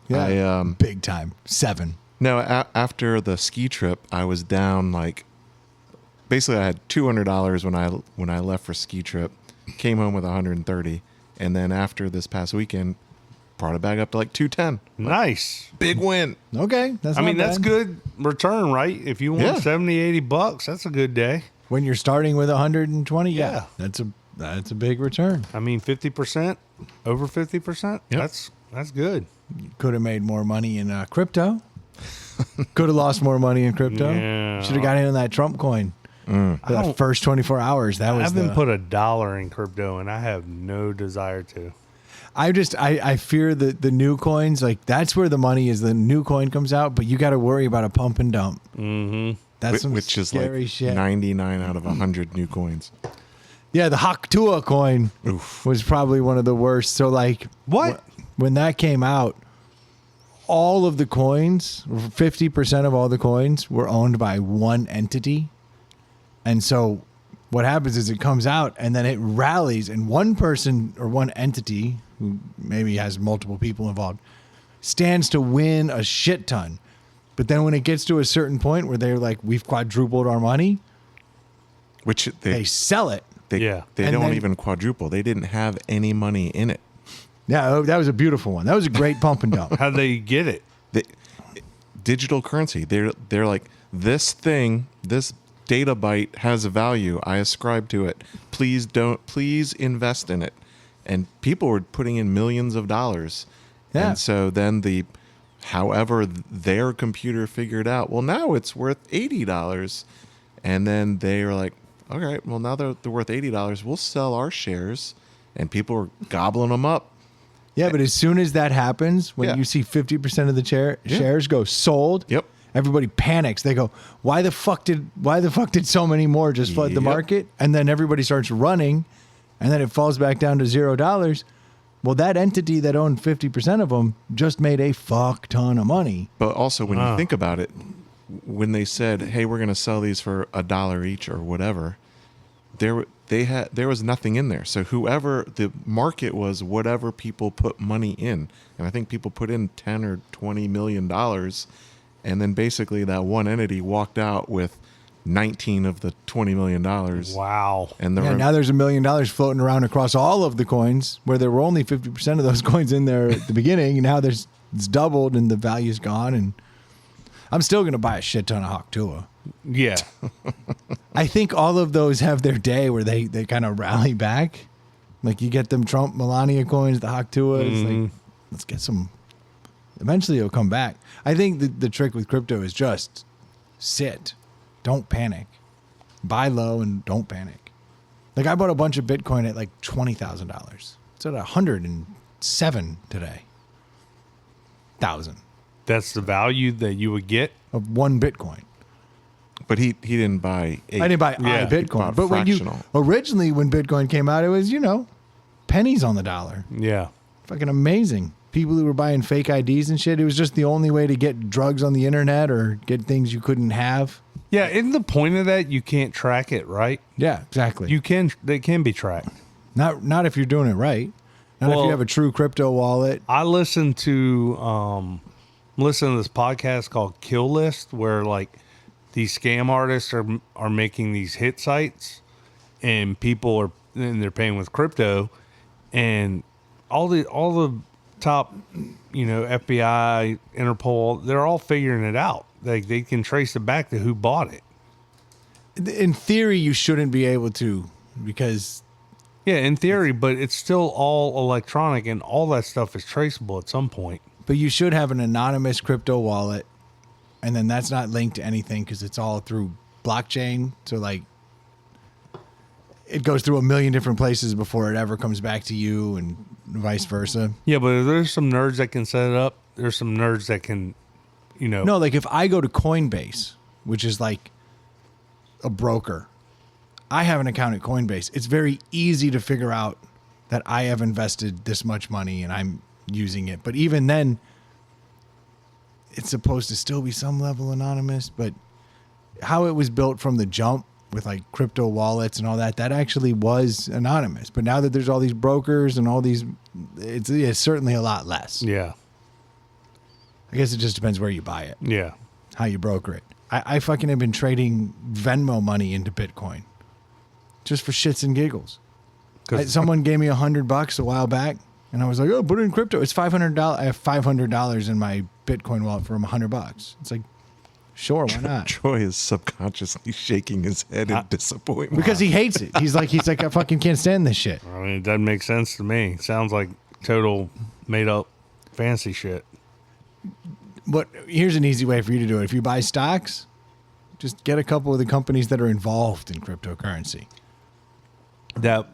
Yeah, I big time. 7. No, after the ski trip, I was down like basically I had $200 when I left for ski trip, came home with 130, and then after this past weekend, brought it back up to like 210. Nice. Big win. Okay, that's. I mean, not that's bad. good return, right? If you won Yeah. 70, $80, that's a good day. When you're starting with 120. Yeah. That's a big return. I mean, 50%, over 50%. Yep. That's good. Could have made more money in crypto. Could have lost more money in crypto. Yeah. Should have got in on that Trump coin. For I that don't- first 24 hours. That I was haven't the, put $1 in crypto, and I have no desire to. I fear the new coins. Like, that's where the money is. The new coin comes out, but you got to worry about a pump and dump. Mm-hmm. That's some Which is scary like shit. 99 out of 100 new coins. Yeah, the Octowus coin Oof. was probably one of the worst. So, like, What? when that came out, all of the coins, 50% of all the coins, were owned by one entity. And so what happens is it comes out and then it rallies, and one person or one entity, who maybe has multiple people involved, stands to win a shit ton. But then when it gets to a certain point where they're like, we've quadrupled our money, Which they sell it. Yeah. They And don't then- even quadruple. They didn't have any money in it. Yeah, that was a beautiful one. That was a great pump and dump. How'd they get it? Digital currency. They're like, this thing, this data byte has a value. I ascribe to it. Please invest in it. And people were putting in millions of dollars. Yeah. And so then however their computer figured out, well, now it's worth $80. And then they were like, okay, well, now they're worth $80. We'll sell our shares. And people were gobbling them up. Yeah, but as soon as that happens, when Yeah. you see 50% of the shares go sold, Yep. everybody panics. They go, why the fuck did so many more just flood the Yep. market? And then everybody starts running, and then it falls back down to $0. Well, that entity that owned 50% of them just made a fuck ton of money. But also, when Wow. you think about it, when they said, "Hey, we're going to sell these for $1 each or whatever," there was nothing in there. So whoever the market was, whatever people put money in, and I think people put in $10 or $20 million, and then basically that one entity walked out with 19 of the $20 million. Wow. And the Yeah, now there's $1 million floating around across all of the coins, where there were only 50% of those coins in there at the beginning. And now it's doubled and the value's gone. And I'm still going to buy a shit ton of Octowus. Yeah. I think all of those have their day where they kind of rally back. Like, you get them Trump Melania coins, the Octowus. Like, let's get some. Eventually it'll come back. I think the trick with crypto is just sit. Don't panic. Buy low and don't panic. Like, I bought a bunch of Bitcoin at like $20,000. It's at 107 today. That's the value that you would get. Of one Bitcoin. but he didn't buy. I didn't buy Yeah. Bitcoin. Bought But when fractional. originally when Bitcoin came out, it was, pennies on the dollar. Yeah. Fucking amazing. People who were buying fake IDs and shit. It was just the only way to get drugs on the internet or get things you couldn't have. Yeah. Isn't the point of that you can't track it, right? Yeah, exactly. They can be tracked. Not if you're doing it right. Not if Well- you have a true crypto wallet. I listened to this podcast called Kill List, where like these scam artists are making these hit sites, and they're paying with crypto, and all the top, FBI, Interpol, they're all figuring it out. Like, they can trace it back to who bought it. In theory, you shouldn't be able to, because Yeah, in theory, but it's still all electronic, and all that stuff is traceable at some point. but you should have an anonymous crypto wallet, and then that's not linked to anything because it's all through blockchain. So like, it goes through a million different places before it ever comes back to you, and vice versa. Yeah, but there's some nerds that can set it up. There's some nerds that can, No, like if I go to Coinbase, which is like a broker, I have an account at Coinbase. It's very easy to figure out that I have invested this much money and I'm using it. But even then, it's supposed to still be some level anonymous. But how it was built from the jump with like crypto wallets and all that, that actually was anonymous. But now that there's all these brokers and all these, it's certainly a lot less. Yeah. I guess it just depends where you buy it, Yeah. how you broker it. I fucking have been trading Venmo money into Bitcoin just for shits and giggles. 'Cause- Someone gave me $100 a while back, and I was like, "Oh, put it in crypto." It's $500. I have $500 in my Bitcoin wallet for $100. It's like, sure, why not? Troy is subconsciously shaking his head in disappointment. Because he hates it. He's like, I fucking can't stand this shit. I mean, it doesn't make sense to me. Sounds like total made up fancy shit. But here's an easy way for you to do it. If you buy stocks, just get a couple of the companies that are involved in cryptocurrency. That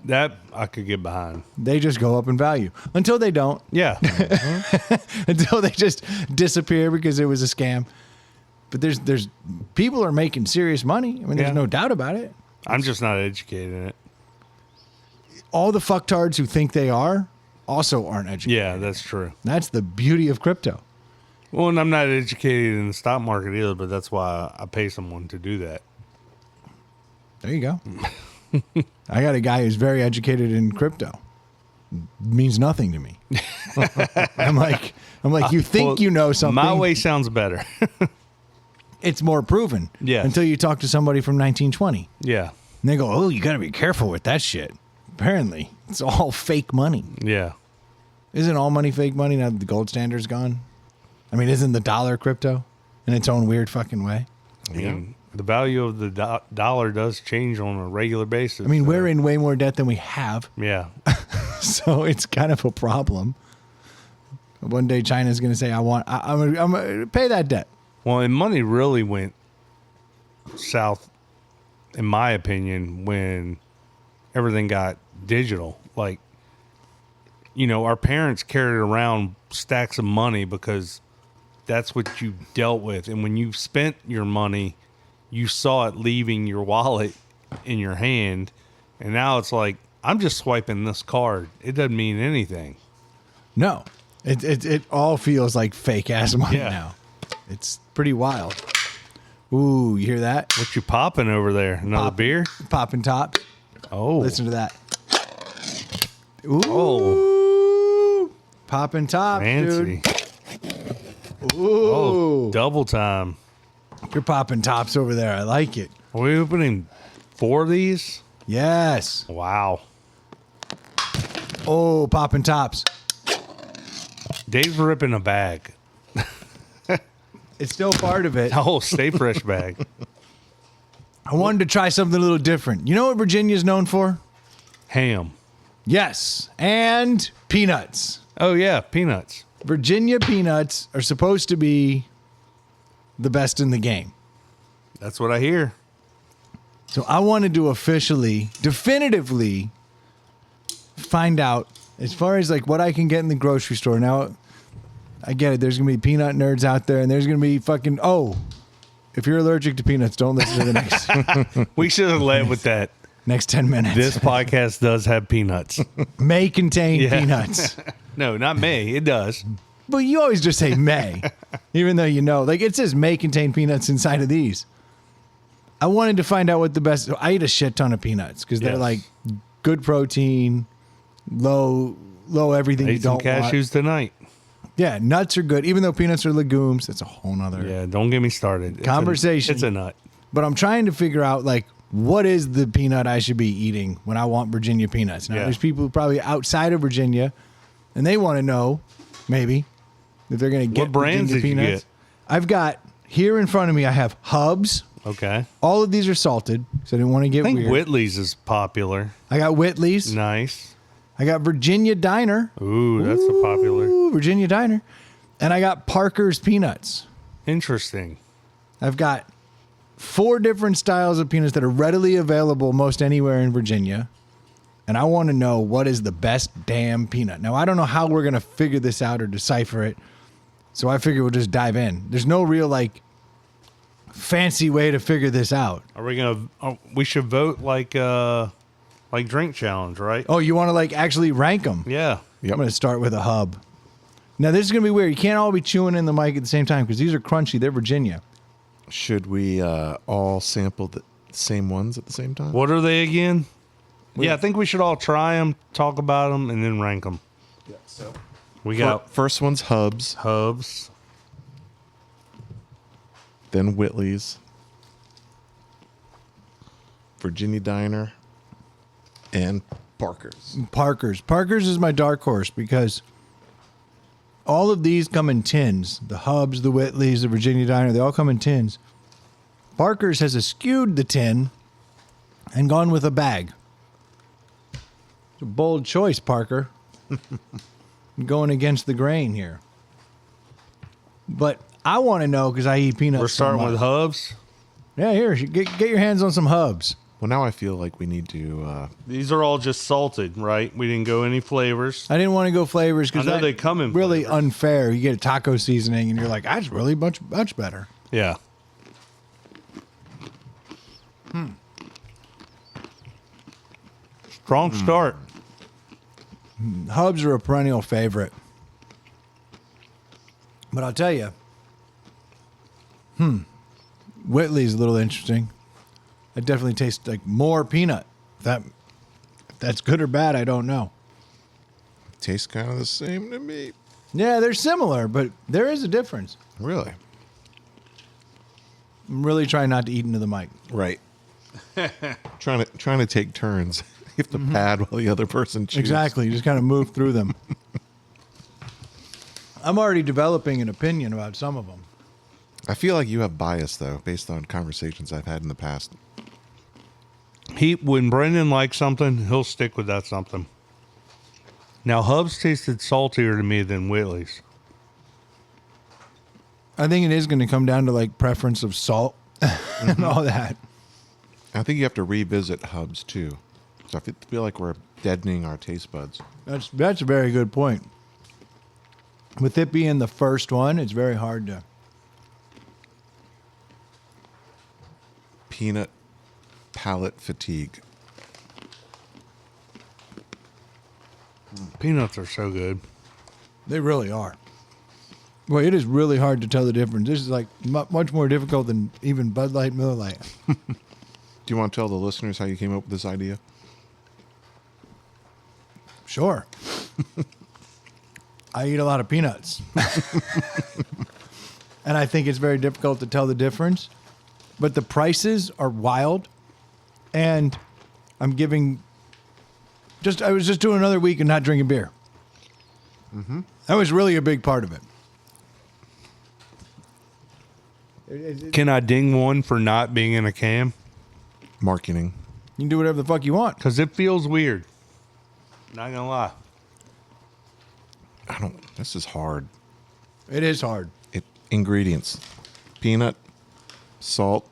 I could get behind. They just go up in value until they don't. Yeah. Until they just disappear because it was a scam. But there's people are making serious money. I mean, there's Yeah. no doubt about it. I'm just not educated in it. All the fucktards who think they are also aren't educated. Yeah, that's true. That's the beauty of crypto. Well, and I'm not educated in the stock market either, but that's why I pay someone to do that. There you go. I got a guy who's very educated in crypto. Means nothing to me. I'm like, you think Well, you know something. My way sounds better. It's more proven. Yes. Until you talk to somebody from 1920. Yeah. And they go, oh, you got to be careful with that shit. Apparently, it's all fake money. Yeah. Isn't all money fake money now that the gold standard's gone? I mean, isn't the dollar crypto in its own weird fucking way? I mean, the value of the dollar does change on a regular basis. I mean, so- we're in way more debt than we have. Yeah. So it's kind of a problem. One day China's going to say, I'm going to pay that debt. Well, and money really went south, in my opinion, when everything got digital. Like, our parents carried around stacks of money because that's what you dealt with. And when you spent your money, you saw it leaving your wallet in your hand. And now it's like, I'm just swiping this card. It doesn't mean anything. No, it all feels like fake ass money Yeah. now. It's pretty wild. Ooh, you hear that? What you popping over there? Another beer? Popping top. Oh. Listen to that. Ooh. Oh. Popping top, Fancy. dude. Ooh. Oh, double time. You're popping tops over there. I like it. Are we opening 4 of these? Yes. Wow. Oh, popping tops. Dave's ripping a bag. It's still part of it. Oh, stay fresh bag. I wanted to try something a little different. You know what Virginia's known for? Ham. Yes. And peanuts. Oh, yeah, peanuts. Virginia peanuts are supposed to be the best in the game. That's what I hear. So I wanted to definitively find out as far as like what I can get in the grocery store. Now, I get it. There's going to be peanut nerds out there and there's going to be fucking, if you're allergic to peanuts, don't listen to the next We should have led with that. next 10 minutes. This podcast does have peanuts. may contain Yeah. peanuts. No, not may. It does. But you always just say may, even though like it says may contain peanuts inside of these. I wanted to find out what the best. I eat a shit ton of peanuts because they're Yes. like good protein, low everything you Ate some don't want. cashews tonight. Yeah, nuts are good, even though peanuts are legumes. That's a whole nother Yeah, don't get me started. conversation. It's a nut. But I'm trying to figure out like what is the peanut I should be eating when I want Virginia peanuts. Now, Yeah. there's people probably outside of Virginia, and they want to know maybe if they're going to get What brands Virginia did you peanuts. get? I've got here in front of me. I have Hubs. Okay. All of these are salted, so I didn't want to get I think weird. Whitley's is popular. I got Whitley's. Nice. I got Virginia Diner. Ooh, that's a popular. Ooh, Virginia Diner. And I got Parker's Peanuts. Interesting. I've got 4 different styles of peanuts that are readily available most anywhere in Virginia. And I want to know what is the best damn peanut. Now, I don't know how we're going to figure this out or decipher it. So I figure we'll just dive in. There's no real, like, fancy way to figure this out. Are we gonna? We should vote like drink challenge, right? Oh, you want to, like, actually rank them? Yeah. I'm going to start with a Hub. Now, this is going to be weird. You can't all be chewing in the mic at the same time because these are crunchy. They're Virginia. Should we all sample the same ones at the same time? What are they again? Yeah, I think we should all try them, talk about them, and then rank them. Yeah, so We got first one's Hubs, Hubs. then Whitley's, Virginia Diner, and Parker's. Parker's is my dark horse because all of these come in tins. The Hubs, the Whitleys, the Virginia Diner, they all come in tins. Parker's has eschewed the tin and gone with a bag. It's a bold choice, Parker. Going against the grain here. But I want to know because I eat peanuts. We're starting so much. with Hubs. Yeah, here, get your hands on some Hubs. Well, now I feel like we need to. These are all just salted, right? We didn't go any flavors. I didn't want to go flavors because I know they come in really flavors. unfair. You get a taco seasoning and you're like, that's really much better. Yeah. Strong start. Hubs are a perennial favorite. But I'll tell you, Whitley's a little interesting. It definitely tastes like more peanut. If that's good or bad, I don't know. Tastes kind of the same to me. Yeah, they're similar, but there is a difference. Really? I'm really trying not to eat into the mic. Right. trying to take turns. You have to pad while the other person chews. Exactly. You just kind of move through them. I'm already developing an opinion about some of them. I feel like you have bias though, based on conversations I've had in the past. When Brendan likes something, he'll stick with that something. Now, Hubs tasted saltier to me than Whitley's. I think it is going to come down to like preference of salt and all that. I think you have to revisit Hubs too. So I feel like we're deadening our taste buds. That's a very good point. With it being the first one, it's very hard to. Peanut palate fatigue. Peanuts are so good. They really are. Well, it is really hard to tell the difference. This is like much more difficult than even Bud Light, Miller Lite. Do you want to tell the listeners how you came up with this idea? Sure. I eat a lot of peanuts. And I think it's very difficult to tell the difference. But the prices are wild. And I'm giving... I was just doing another week and not drinking beer. Mm-hmm. That was really a big part of it. Can I ding one for not being in a can? Marketing. You can do whatever the fuck you want. Because it feels weird. Not gonna lie. This is hard. It is hard. Ingredients. Peanut, salt,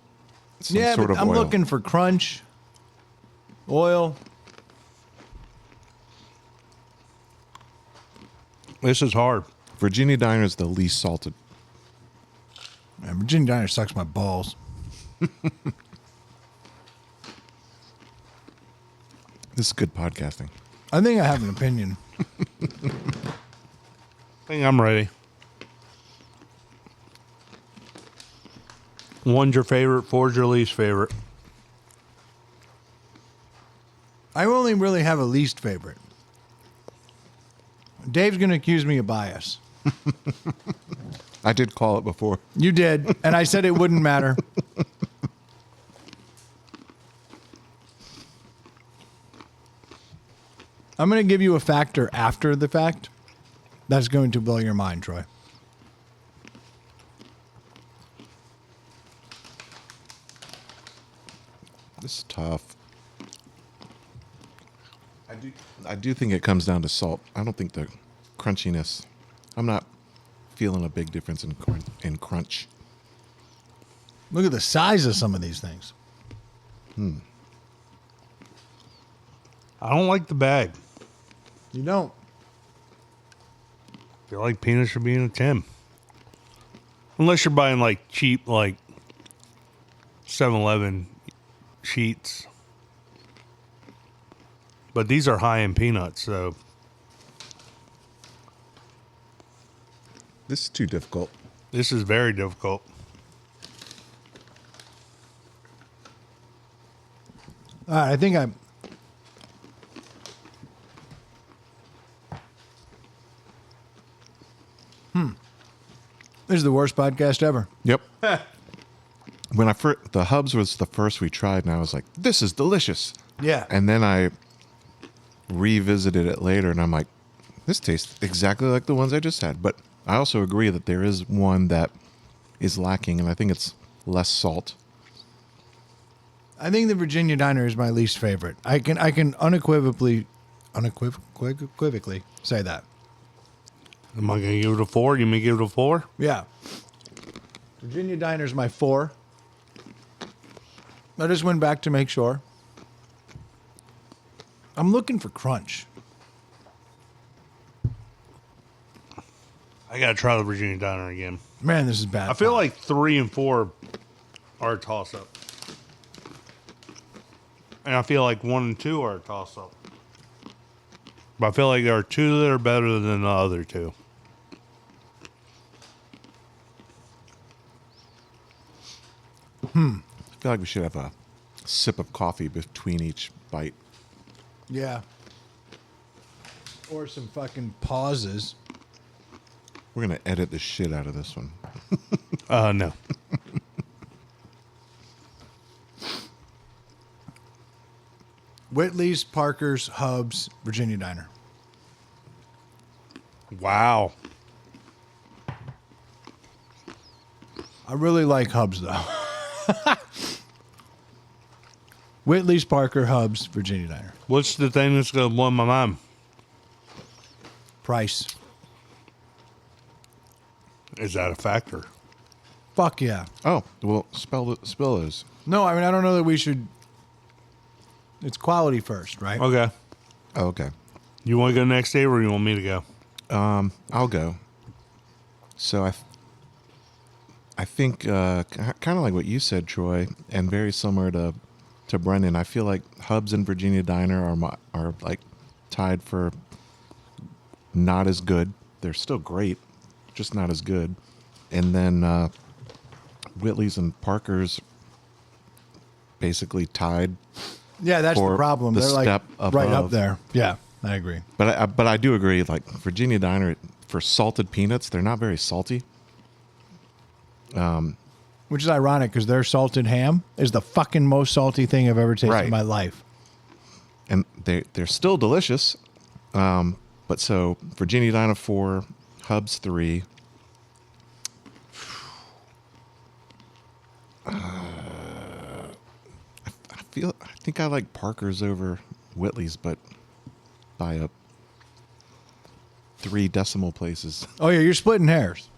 some Yeah, sort but of I'm oil. looking for crunch, oil. This is hard. Virginia Diner is the least salted. Man, Virginia Diner sucks my balls. This is good podcasting. I think I have an opinion. I think I'm ready. One's your favorite, four's your least favorite. I only really have a least favorite. Dave's going to accuse me of bias. I did call it before. You did, and I said it wouldn't matter. I'm going to give you a factor after the fact. That's going to blow your mind, Troy. This is tough. I do think it comes down to salt. I don't think the crunchiness. I'm not feeling a big difference in crunch. Look at the size of some of these things. I don't like the bag. You don't. I feel like peanuts should be in a tin. Unless you're buying like cheap, like 7-Eleven sheets. But these are high in peanuts, so This is too difficult. this is very difficult. All right, I think This is the worst podcast ever. Yep. When the Hubs was the first we tried, and I was like, "This is delicious." Yeah. And then I revisited it later, and I'm like, "This tastes exactly like the ones I just had." But I also agree that there is one that is lacking, and I think it's less salt. I think the Virginia Diner is my least favorite. I can unequivocally say that. Am I going to give it a 4? You may give it a 4? Yeah. Virginia Diner's my 4. I just went back to make sure. I'm looking for crunch. I gotta try the Virginia Diner again. Man, this is bad. I feel like 3 and 4 are a toss up. And I feel like 1 and 2 are a toss up. But I feel like there are 2 that are better than the other 2. I feel like we should have a sip of coffee between each bite. Yeah. Or some fucking pauses. We're going to edit the shit out of this one. No. Whitley's, Parker's, Hub's, Virginia Diner. Wow. I really like Hub's, though. Whitley's, Parker, Hub's, Virginia Diner. What's the thing that's gonna blow my mind? Price. Is that a factor? Fuck yeah. Oh, well, spill those. No, I mean, I don't know that we should. It's quality first, right? Okay. Oh, okay. You want to go next, Dave, or you want me to go? I'll go. So I think kind of like what you said, Troy, and very similar to Brendan. I feel like Hubs and Virginia Diner are like tied for not as good. They're still great, just not as good. And then Whitley's and Parker's basically tied. Yeah, that's the for problem. the They're like step right up above. there. Yeah, I agree. But I do agree. Like Virginia Diner for salted peanuts, they're not very salty. Which is ironic because their salted ham is the fucking most salty thing I've ever tasted in Right. my life. And they're still delicious. But so Virginia Diner 4, Hubs 3. I think I like Parker's over Whitley's, but by 3 decimal places. Oh yeah, you're splitting hairs.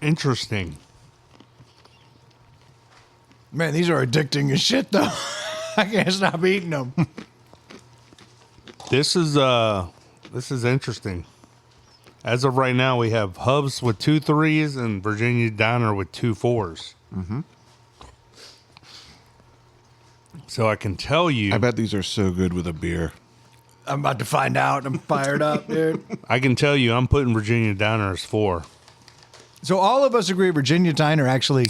Interesting. Man, these are addicting as shit though. I can't stop eating them. This is interesting. As of right now, we have Hubs with 2 3s and Virginia Diner with 2 4s. Mm-hmm. So I can tell you, I bet these are so good with a beer. I'm about to find out. I'm fired up, dude. I can tell you, I'm putting Virginia Diner as 4. So all of us agree Virginia Diner actually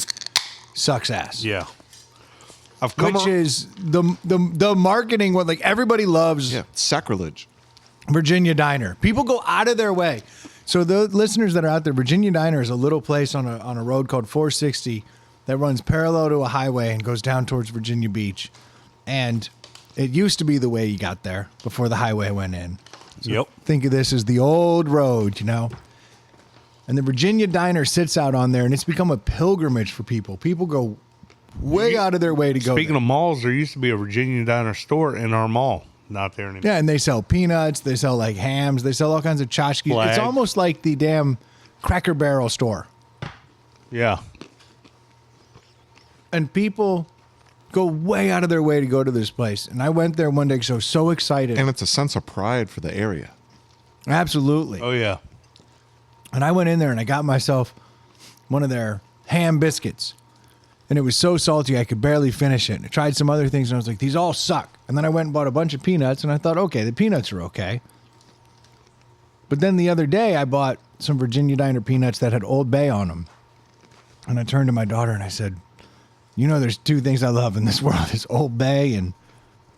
sucks ass. Yeah, I've come Which is the marketing what like everybody loves. Yeah, sacrilege. Virginia Diner. People go out of their way. So the listeners that are out there, Virginia Diner is a little place on a road called 460 that runs parallel to a highway and goes down towards Virginia Beach. And it used to be the way you got there before the highway went in. So Yep. think of this as the old road, you know. And the Virginia Diner sits out on there, and it's become a pilgrimage for people. People go way out of their way to go Speaking there. of malls, there used to be a Virginia Diner store in our mall. Not there anymore. Yeah, and they sell peanuts, they sell like hams, they sell all kinds of tchotchkes. Flag. It's almost like the damn Cracker Barrel store. Yeah. And people go way out of their way to go to this place. And I went there one day because I was so excited. And it's a sense of pride for the area. Absolutely. Oh yeah. And I went in there and I got myself one of their ham biscuits. And it was so salty I could barely finish it. And I tried some other things and I was like, these all suck. And then I went and bought a bunch of peanuts and I thought, okay, the peanuts are okay. But then the other day I bought some Virginia Diner peanuts that had Old Bay on them. And I turned to my daughter and I said, you know, there's 2 things I love in this world. It's Old Bay and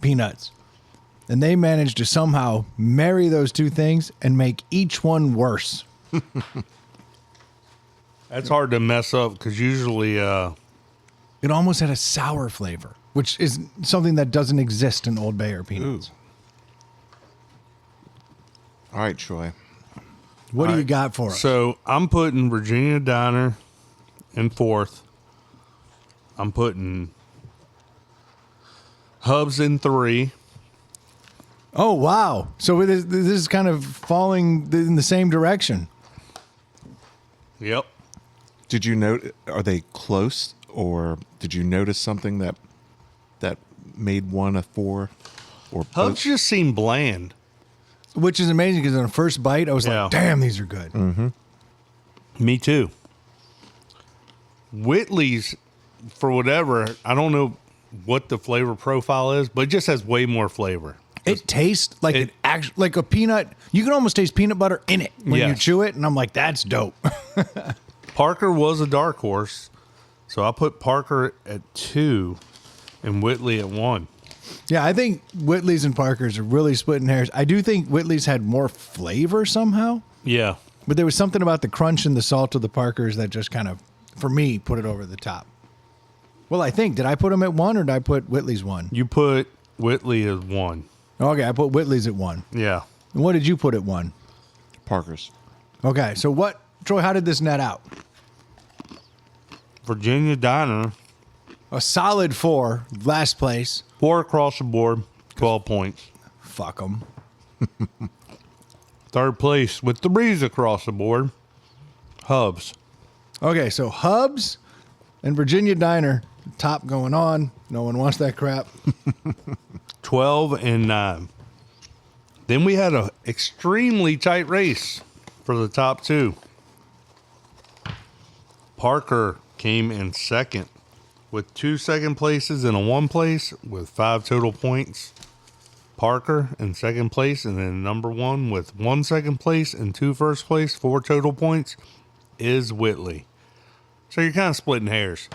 peanuts. And they managed to somehow marry those 2 things and make each one worse. That's hard to mess up because usually, It almost had a sour flavor, which is something that doesn't exist in Old Bay or peanuts. All right, Troy. What do you got for us? so I'm putting Virginia Diner in 4th. I'm putting Hubs in 3. Oh, wow. So this is kind of falling in the same direction. Yep. Did you note? Are they close, or did you notice something that made one a 4? Or Hubs just seem bland. Which is amazing because on the first bite, I was Yeah. like, damn, these are good. Me too. Whitley's, for whatever, I don't know what the flavor profile is, but it just has way more flavor. It tastes like like a peanut. You can almost taste peanut butter in it when you Yes. chew it, and I'm like, that's dope. Parker was a dark horse, so I put Parker at 2 and Whitley at 1. Yeah, I think Whitley's and Parker's are really splitting hairs. I do think Whitley's had more flavor somehow, Yeah. but there was something about the crunch and the salt of the Parker's that just kind of, for me, put it over the top. Well, I think, did I put them at 1 or did I put Whitley's 1? You put Whitley as 1. Okay, I put Whitley's at 1. Yeah. And what did you put at 1? Parker's. Okay, so what, Troy, how did this net out? Virginia Diner, A solid 4, last place. 4 across the board, 12 points. Fuck them. Third place with 3s across the board, Hubs. Okay, so Hubs and Virginia Diner, top going on. No one wants that crap. 12 and 9. Then we had an extremely tight race for the top 2. Parker came in second with 2 second places and a 1 place with 5 total points. Parker in second place, and then number 1 with 1 second place and 2 first place, 4 total points is Whitley. So you're kind of splitting hairs.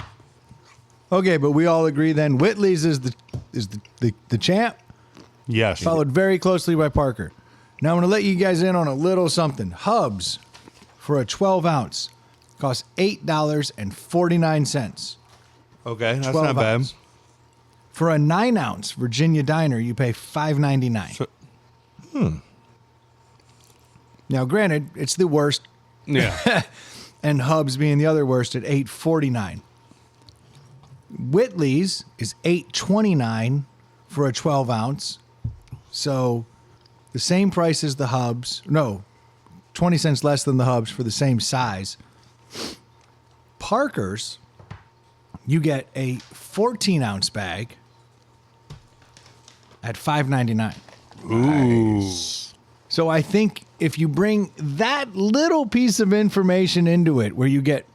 Okay, but we all agree then Whitley's is the champ, Yes. followed very closely by Parker. Now I'm going to let you guys in on a little something. Hubs for a 12 ounce costs $8.49. Okay, that's 12 not bad. ounce. For a 9 ounce Virginia Diner, you pay $5.99. So- Now, granted, it's the worst, Yeah. and Hubs being the other worst at $8.49. Whitley's is $8.29 for a 12 ounce. So the same price as the Hubs. No, 20 cents less than the Hubs for the same size. Parker's, you get a 14 ounce bag at $5.99. Ooh. So I think if you bring that little piece of information into it, where you get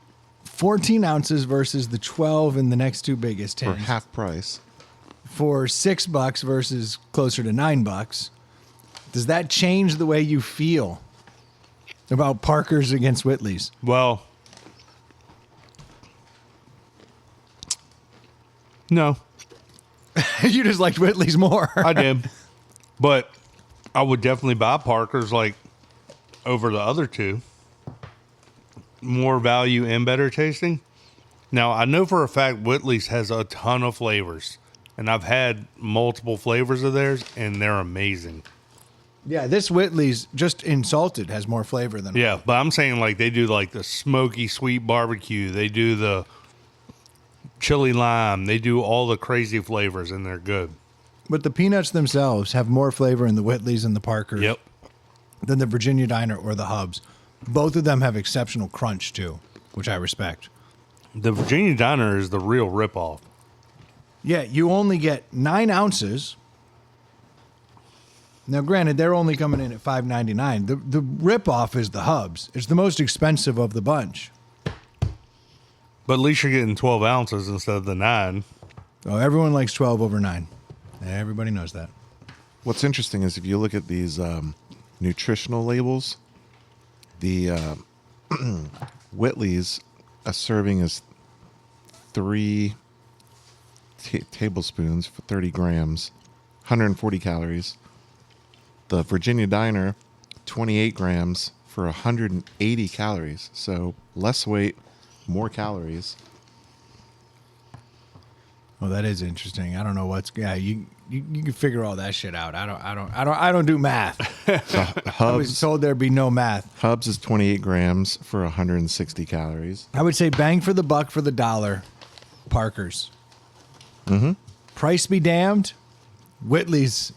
14 ounces versus the 12 in the next 2 biggest For tins, half price. for $6 versus closer to $9, does that change the way you feel about Parker's against Whitley's? Well, no, You just liked Whitley's more. I did, but I would definitely buy Parker's like over the other 2. More value and better tasting. Now I know for a fact Whitley's has a ton of flavors, and I've had multiple flavors of theirs, and they're amazing. Yeah, this Whitley's just in salted has more flavor than Yeah, but I'm saying like they do like the smoky sweet barbecue. They do the chili lime. They do all the crazy flavors, and they're good. But the peanuts themselves have more flavor in the Whitley's and the Parker's Yep. than the Virginia Diner or the Hubs. Both of them have exceptional crunch too, which I respect. The Virginia Diner is the real ripoff. Yeah, you only get 9 ounces. Now, granted, they're only coming in at $5.99. The ripoff is the Hubs. It's the most expensive of the bunch. But at least you're getting 12 ounces instead of the 9. Oh, everyone likes 12 over 9. Everybody knows that. What's interesting is if you look at these nutritional labels, the Whitley's, a serving is 3 tablespoons for 30 grams, 140 calories. The Virginia Diner, 28 grams for 180 calories. So less weight, more calories. Well, that is interesting. I don't know what's. Yeah, you can figure all that shit out. I don't do math. I was Hubs, told there'd be no math. Hubs is 28 grams for 160 calories. I would say bang for the buck for the dollar. Parker's. Price be damned. Whitley's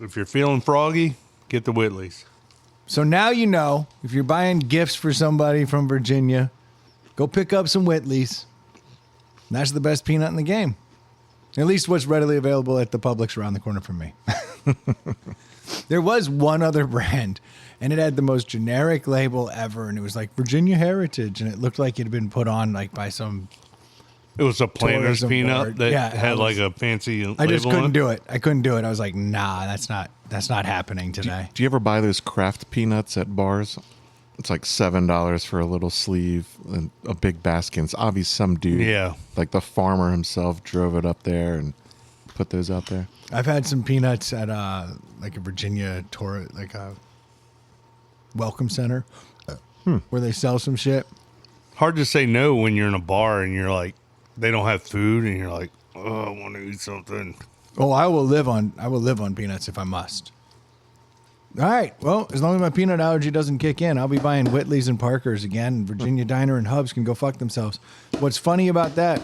If you're feeling froggy, get the Whitley's. So now you know, if you're buying gifts for somebody from Virginia, go pick up some Whitley's. That's the best peanut in the game. At least what's readily available at the Publix around the corner from me. There was one other brand, and it had the most generic label ever, and it was like Virginia Heritage, and it looked like it had been put on like by some... It was a Planters tourism peanut board. that Yeah, had like a fancy label I just on couldn't it. do it. I couldn't do it. I was like, nah, that's not happening today. Do you ever buy those Kraft peanuts at bars? It's like $7 for a little sleeve and a big basket. It's obvious some dude, Yeah. like the farmer himself, drove it up there and put those out there. I've had some peanuts at like a Virginia tour, like a welcome center where they sell some shit. Hard to say no when you're in a bar and you're like, they don't have food and you're like, oh, I want to eat something. Oh, I will live on peanuts if I must. All right. Well, as long as my peanut allergy doesn't kick in, I'll be buying Whitley's and Parker's again. Virginia Diner and Hubs can go fuck themselves. What's funny about that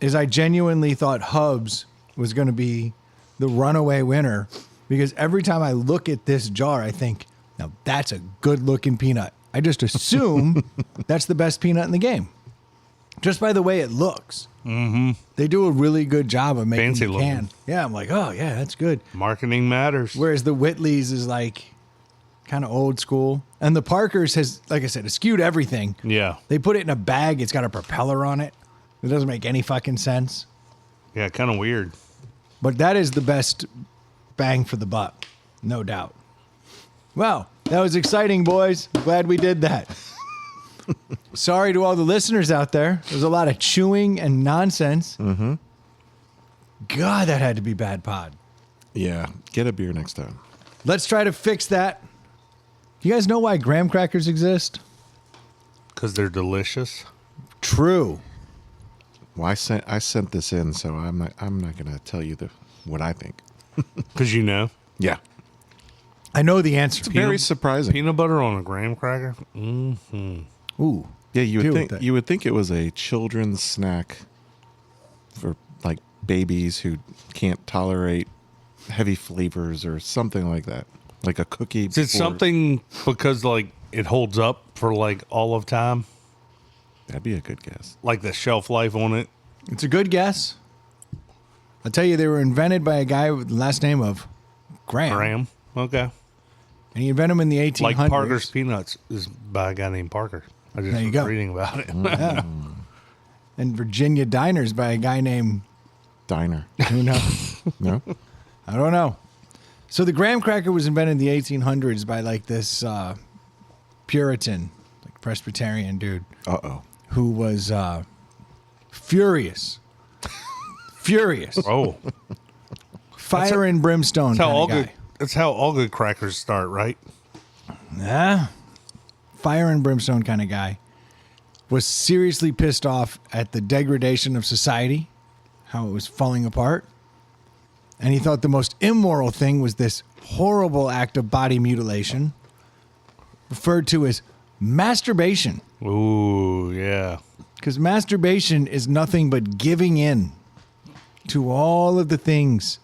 is I genuinely thought Hubs was going to be the runaway winner because every time I look at this jar, I think, now that's a good looking peanut. I just assume that's the best peanut in the game. Just by the way it looks. Mm-hmm. They do a really good job of making Fancy the looking. can. Yeah, I'm like, oh, yeah, that's good. Marketing matters. Whereas the Whitley's is like kind of old school. And the Parker's has, like I said, it skewed everything. Yeah. They put it in a bag. It's got a propeller on it. It doesn't make any fucking sense. Yeah, kind of weird. But that is the best bang for the buck. No doubt. Well, that was exciting, boys. Glad we did that. Sorry to all the listeners out there. There's a lot of chewing and nonsense. Mm-hmm. God, that had to be bad pod. Yeah, get a beer next time. Let's try to fix that. You guys know why graham crackers exist? Because they're delicious. True. Well, I sent this in, so I'm not going to tell you what I think. Because you know. Yeah, I know the answer. very surprising. Peanut butter on a graham cracker? Mm-hmm. Ooh. Yeah, you Deal would with think that. you would think it was a children's snack for like babies who can't tolerate heavy flavors or something like that, like a cookie. Is it something because like it holds up for like all of time? That'd be a good guess. Like the shelf life on it? It's a good guess. I'll tell you, they were invented by a guy with the last name of Graham. Graham? Okay. And he invented them in the 1800s. Like Parker's Peanuts is by a guy named Parker. I just There you was go. reading about it. Yeah. And Virginia Diners by a guy named, Diner. who knows? No? I don't know. So the graham cracker was invented in the 1800s by like this Puritan, like Presbyterian dude Uh-oh. who was furious. Furious. Oh. Fire and brimstone That's how kind all of guy. good that's how all good crackers start, right? Yeah. Fire and brimstone kind of guy. Was seriously pissed off at the degradation of society, how it was falling apart. And he thought the most immoral thing was this horrible act of body mutilation, referred to as masturbation. Ooh, yeah. Because masturbation is nothing but giving in to all of the things.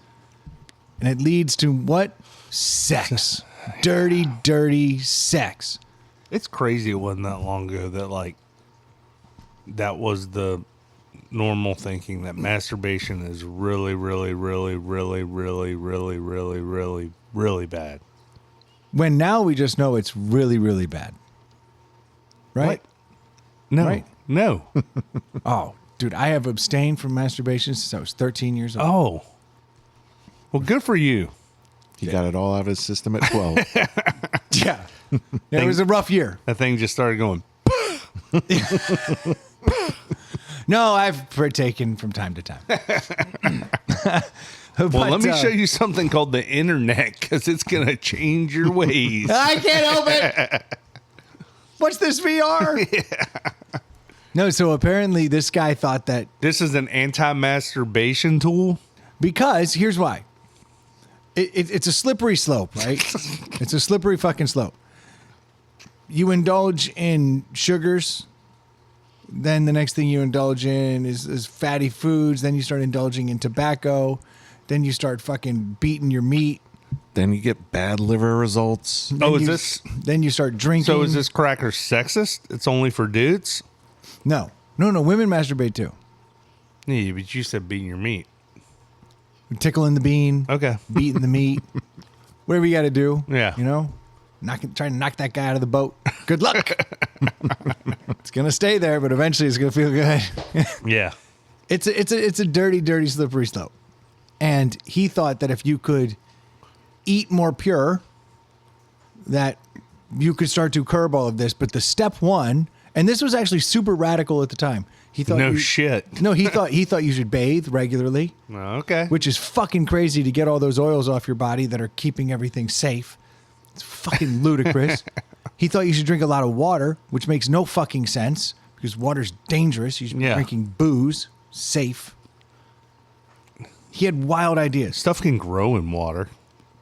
And it leads to what? Sex. Dirty, dirty sex. It's crazy it wasn't that long ago that like that was the normal thinking that masturbation is really, really, really, really, really, really, really, really, really bad. When now we just know it's really, really bad. Right? No. Right. No. Oh, dude, I have abstained from masturbation since I was 13 years old. Oh. Well, good for you. He got it all out of his system at 12. Yeah. It was a rough year. That thing just started going. No, I've partaken from time to time. Well, let me But, show you something called the internet because it's going to change your ways. I can't help it. What's this VR? Yeah. No, so apparently this guy thought that This is an anti-masturbation tool. because here's why. It's a slippery slope, right? It's a slippery fucking slope. You indulge in sugars, then the next thing you indulge in is fatty foods, then you start indulging in tobacco, then you start fucking beating your meat, Then you get bad liver results. Oh, is you- this Then you start drinking. so? Is this cracker sexist? It's only for dudes? No. Women masturbate too. Yeah, but you said beating your meat. Tickling the bean. Okay. Beating the meat. Whatever you got to do. Yeah. You know, trying to knock that guy out of the boat. Good luck. It's gonna stay there, but eventually it's gonna feel good. Yeah. It's a dirty, dirty, slippery slope. And he thought that if you could eat more pure, that you could start to curb all of this. But the step one, and this was actually super radical at the time. He thought No shit. No, he thought you should bathe regularly, Okay. which is fucking crazy to get all those oils off your body that are keeping everything safe. It's fucking ludicrous. He thought you should drink a lot of water, which makes no fucking sense because water's dangerous. You should be Yeah. drinking booze, safe. He had wild ideas. Stuff can grow in water.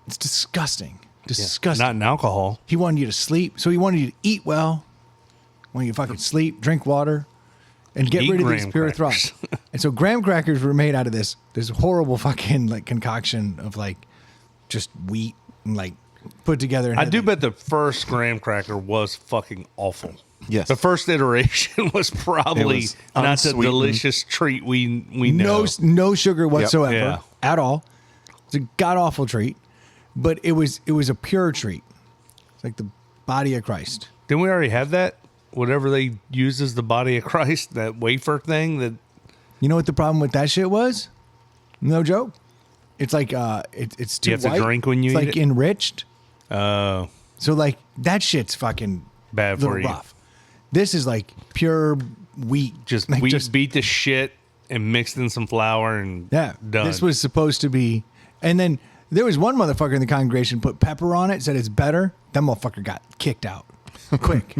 It's disgusting. Disgusting. Not in alcohol. He wanted you to sleep, so he wanted you to eat well. Wanted you to fucking sleep, drink water, and get Eat rid of these graham pure crackers. thoughts. And so graham crackers were made out of this horrible fucking like concoction of like just wheat and like put together. And I had, do like, bet the first graham cracker was fucking awful. Yes. The first iteration was probably was not the unsweetened. delicious treat we know. no sugar whatsoever Yeah. at all. It's a god awful treat, but it was a pure treat. It's like the body of Christ. Didn't we already have that? Whatever they use as the body of Christ, that wafer thing. That You know what the problem with that shit was? No joke. It's like it's too You have to white. drink when you it's eat like it? enriched. Oh, So like that shit's fucking bad little for you. rough. This is like pure wheat. Just like we beat the shit and mixed in some flour and yeah. done. This was supposed to be, and then there was one motherfucker in the congregation put pepper on it, said it's better. That motherfucker got kicked out quick.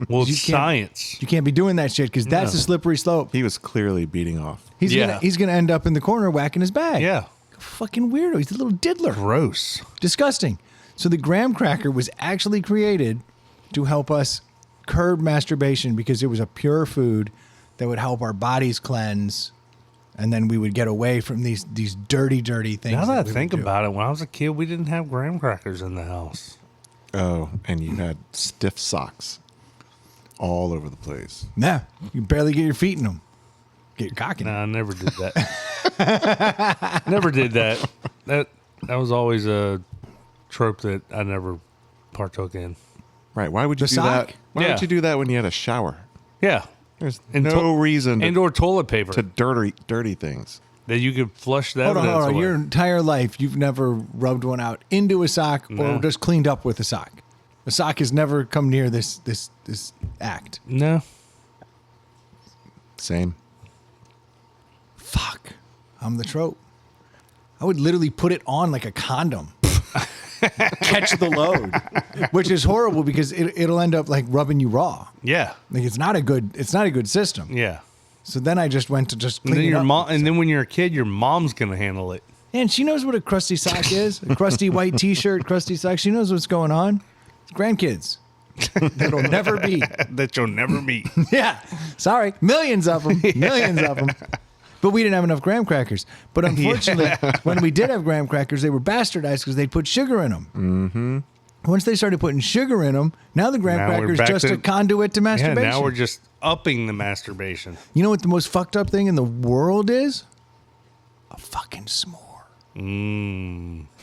well, you it's can't- science. You can't be doing that shit because that's a slippery slope. He was clearly beating off. Yeah. He's gonna end up in the corner whacking his bag. Yeah, Fucking weirdo. He's a little diddler. gross. Disgusting. So the graham cracker was actually created to help us curb masturbation because it was a pure food that would help our bodies cleanse, and then we would get away from these dirty things. Now that I we think would do. about it, when I was a kid, we didn't have graham crackers in the house. Oh, and you had stiff socks all over the place. Yeah, you barely get your feet in them. Get your cock in No, them. I never did that. Never did that. That was always a trope that I never partook in. Right. Why would you The do sock? that? Why Yeah. would you do that when you had a shower? Yeah, There's And no reason and or toilet paper to dirty things. that you could flush that. Hold on. away. Your entire life, you've never rubbed one out into a sock or No. just cleaned up with a sock. A sock has never come near this act. No, Same. Fuck. I'm the trope. I would literally put it on like a condom. Catch the load. Which is horrible because it'll end up like rubbing you raw. yeah, Like it's not a good system. yeah. So then I just went to just And clean then it your up. mom, and then when you're a kid, your mom's gonna handle it. And she knows what a crusty sock is. A crusty white t-shirt, crusty sock. She knows what's going on. It's grandkids. That'll never be. That you'll never meet. Yeah. Sorry. Millions of them. Millions of them. But we didn't have enough graham crackers. But unfortunately, when we did have graham crackers, they were bastardized because they put sugar in them. Mm-hmm. Once they started putting sugar in them, now the graham Now we're cracker's back just to- a conduit to Yeah, masturbation. now we're just upping the masturbation. You know what the most fucked up thing in the world is? A fucking s'more.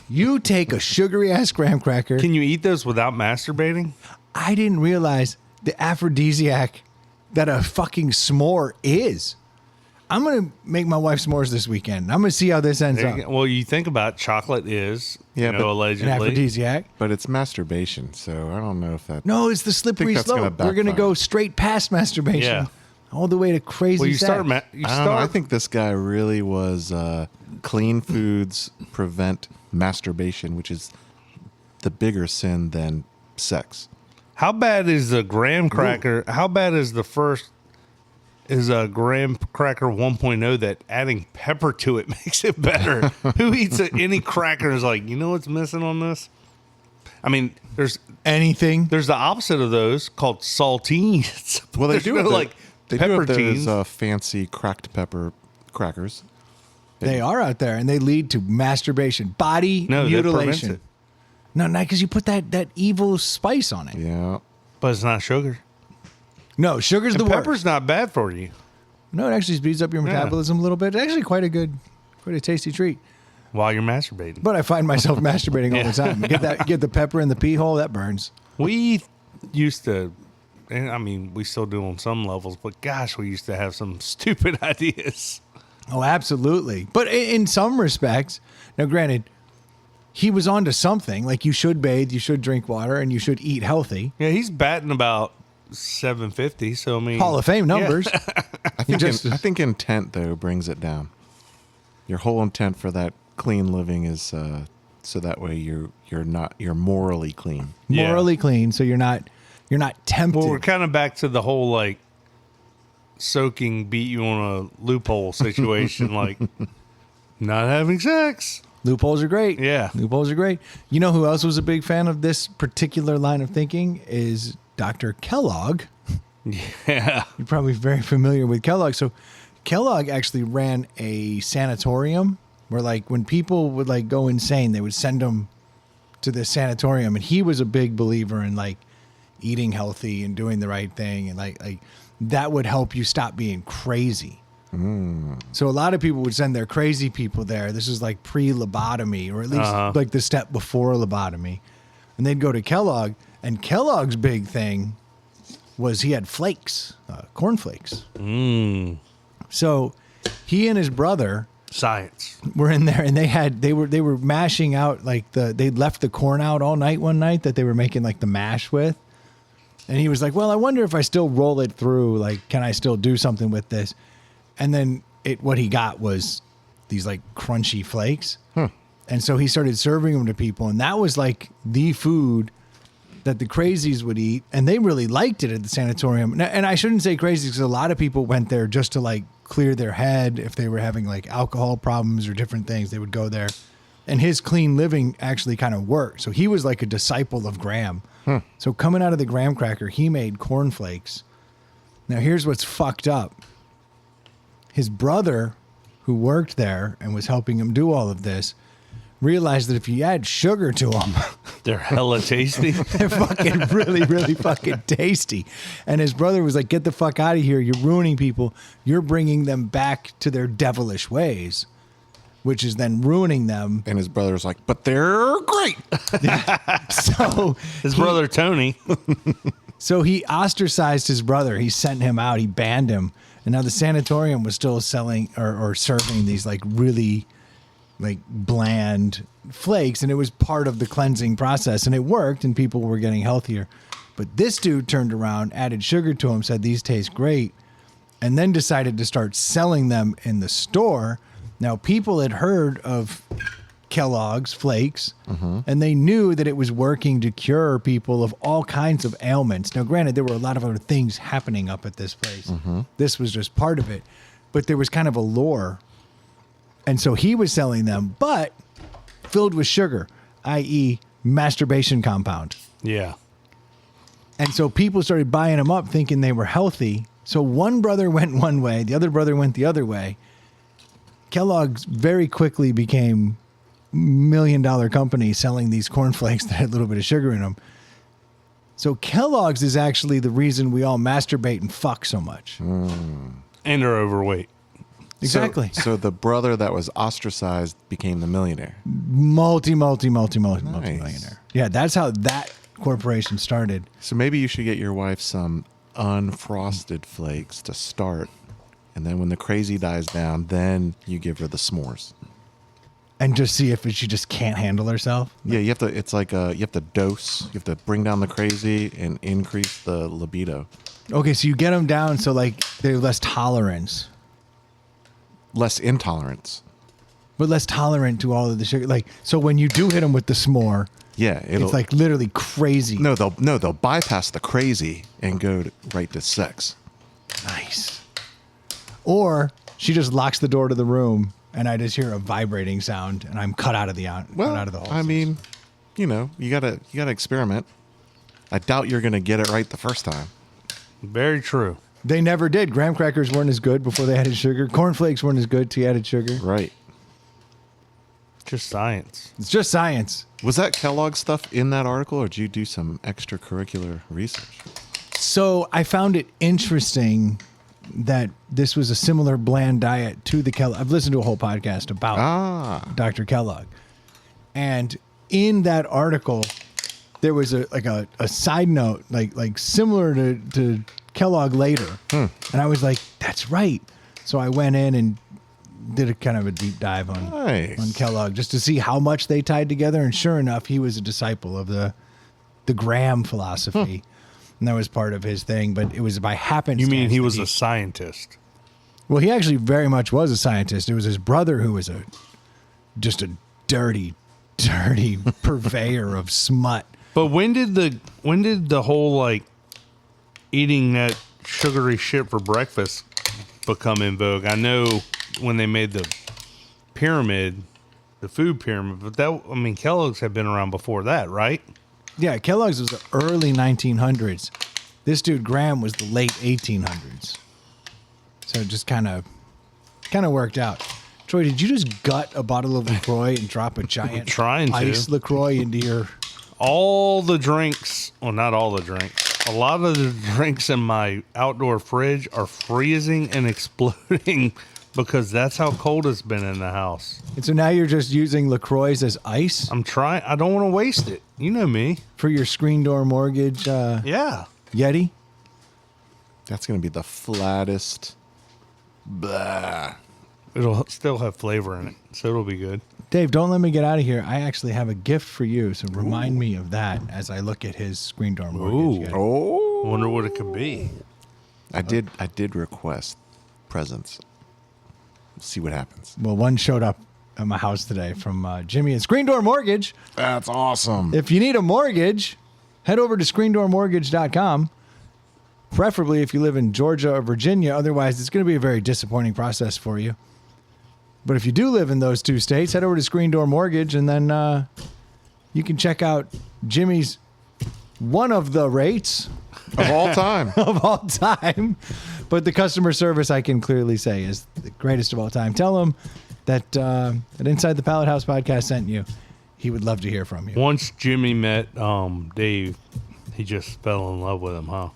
You take a sugary ass graham cracker. Can you eat those without masturbating? I didn't realize the aphrodisiac that a fucking s'more is. I'm going to make my wife s'mores this weekend. I'm going to see how this ends There up. you go. Well, you think about it, chocolate is, Yeah, but- An allegedly. aphrodisiac. But it's masturbation, so I don't know if that. No, it's the slippery that's gonna slope. We're going to backfire. go straight past masturbation. Yeah. All the way to crazy Well, you sex. start. You I don't know. I start. think this guy really was clean foods prevent masturbation, which is the bigger sin than sex. How bad is the graham cracker? How bad is the first? Is a graham cracker 1.0 that adding pepper to it makes it better? Who eats any cracker is like, you know what's missing on this? I mean, there's Anything. the opposite of those called saltines. Well, they There's do no, have the- like they do have pepper those teens. fancy cracked pepper crackers. They are out there, and they lead to masturbation, body No, that prevents mutilation. it. No, not because you put that evil spice on it. Yeah. But it's not sugar. No, sugar's And the pepper's worst. not bad for you. No, it actually speeds up your metabolism a little bit. It's actually quite a tasty treat. While you're masturbating. But I find myself masturbating all the time. Get the pepper in the pee hole, that burns. We used to, and I mean, we still do on some levels, but gosh, we used to have some stupid ideas. Oh, absolutely. But in some respects, now granted, he was onto something. Like you should bathe, you should drink water, and you should eat healthy. Yeah, he's batting about 750. So I mean, Hall of Fame numbers. I think intent though brings it down. Your whole intent for that clean living is so that way you're morally clean. Yeah. Morally clean, so you're not tempted. Well, we're kind of back to the whole like soaking beat you on a loophole situation, like not having sex. Loopholes are great. Yeah. Loopholes are great. You know who else was a big fan of this particular line of thinking is Dr. Kellogg. Yeah. You're probably very familiar with Kellogg. So Kellogg actually ran a sanatorium where like when people would like go insane, they would send them to this sanatorium. And he was a big believer in like eating healthy and doing the right thing. And like that would help you stop being crazy. So a lot of people would send their crazy people there. This is like pre-lobotomy, or at least like the step before lobotomy. And they'd go to Kellogg, and Kellogg's big thing was he had flakes, cornflakes. So he and his brother Science. were in there, and they were mashing out like they'd left the corn out all night one night that they were making like the mash with. And he was like, well, I wonder if I still roll it through, like, can I still do something with this? And then what he got was these like crunchy flakes. And so he started serving them to people. And that was like the food that the crazies would eat. And they really liked it at the sanatorium. And I shouldn't say crazy because a lot of people went there just to like clear their head. If they were having like alcohol problems or different things, they would go there. And his clean living actually kind of worked. So he was like a disciple of Graham. So coming out of the graham cracker, he made cornflakes. Now here's what's fucked up. His brother, who worked there and was helping him do all of this, realized that if you add sugar to them, They're hella tasty. they're fucking really, really fucking tasty. And his brother was like, get the fuck out of here. You're ruining people. You're bringing them back to their devilish ways, which is then ruining them. And his brother's like, but they're great. So His brother Tony. So he ostracized his brother. He sent him out. He banned him. And now the sanatorium was still selling or serving these like really like bland flakes. And it was part of the cleansing process. And it worked and people were getting healthier. But this dude turned around, added sugar to them, said these taste great, and then decided to start selling them in the store. Now people had heard of Kellogg's flakes, and they knew that it was working to cure people of all kinds of ailments. Now, granted, there were a lot of other things happening up at this place. This was just part of it, but there was kind of a lore. And so he was selling them, but filled with sugar, i.e. masturbation compound. Yeah. And so people started buying them up thinking they were healthy. So one brother went one way, the other brother went the other way. Kellogg's very quickly became $1 million company selling these cornflakes that had a little bit of sugar in them. So Kellogg's is actually the reason we all masturbate and fuck so much. And are overweight. Exactly. So the brother that was ostracized became the millionaire. Multi-millionaire. Yeah, that's how that corporation started. So maybe you should get your wife some unfrosted flakes to start. And then when the crazy dies down, then you give her the s'mores. And just see if she just can't handle herself. Yeah, you have to. It's like you have to dose. You have to bring down the crazy and increase the libido. Okay, so you get them down so like they're less tolerance. Less intolerance. But less tolerant to all of the sugar. Like, so when you do hit them with the s'more, Yeah, it's like literally crazy. they'll bypass the crazy and go right to sex. Nice. Or she just locks the door to the room and I just hear a vibrating sound and I'm cut out of the cut out of the hole. I mean, you gotta experiment. I doubt you're gonna get it right the first time. Very true. They never did. Graham crackers weren't as good before they added sugar. Cornflakes weren't as good till you added sugar. Right. Just science. It's just science. Was that Kellogg stuff in that article, or did you do some extracurricular research? So I found it interesting that this was a similar bland diet to the Kellogg. I've listened to a whole podcast about Dr. Kellogg. And in that article, there was a side note, like similar to Kellogg later. And I was like, that's right. So I went in and did a kind of a deep dive on Kellogg just to see how much they tied together. And sure enough, he was a disciple of the Graham philosophy. And that was part of his thing, but it was by happenstance. You mean he was a scientist? Well, he actually very much was a scientist. It was his brother who was just a dirty purveyor of smut. But when did the whole like eating that sugary shit for breakfast become in vogue? I know when they made the pyramid, the food pyramid, but Kellogg's had been around before that, right? Yeah, Kellogg's was the early 1900s. This dude Graham was the late 1800s. So it just kind of worked out. Troy, did you just gut a bottle of LaCroix and drop a giant ice LaCroix into your... All the drinks, well, not all the drinks. A lot of the drinks in my outdoor fridge are freezing and exploding because that's how cold it's been in the house. And so now you're just using LaCroix as ice? I'm trying. I don't want to waste it. You know me. For your screen door mortgage yeah. Yeti? That's going to be the flattest. Blah. It'll still have flavor in it, so it'll be good. Dave, don't let me get out of here. I actually have a gift for you, so remind me of that as I look at his screen door mortgage. Oh. I wonder what it could be. I did request presents. See what happens. Well, one showed up at my house today from Jimmy at Screen Door Mortgage. That's awesome. If you need a mortgage, head over to screendoormortgage.com. Preferably if you live in Georgia or Virginia. Otherwise, it's going to be a very disappointing process for you. But if you do live in those two states, head over to Screen Door Mortgage, and then you can check out Jimmy's one of the rates of all time. of all time. But the customer service, I can clearly say, is the greatest of all time. Tell him that Inside the Pallet House podcast sent you. He would love to hear from you. Once Jimmy met Dave, he just fell in love with him, huh?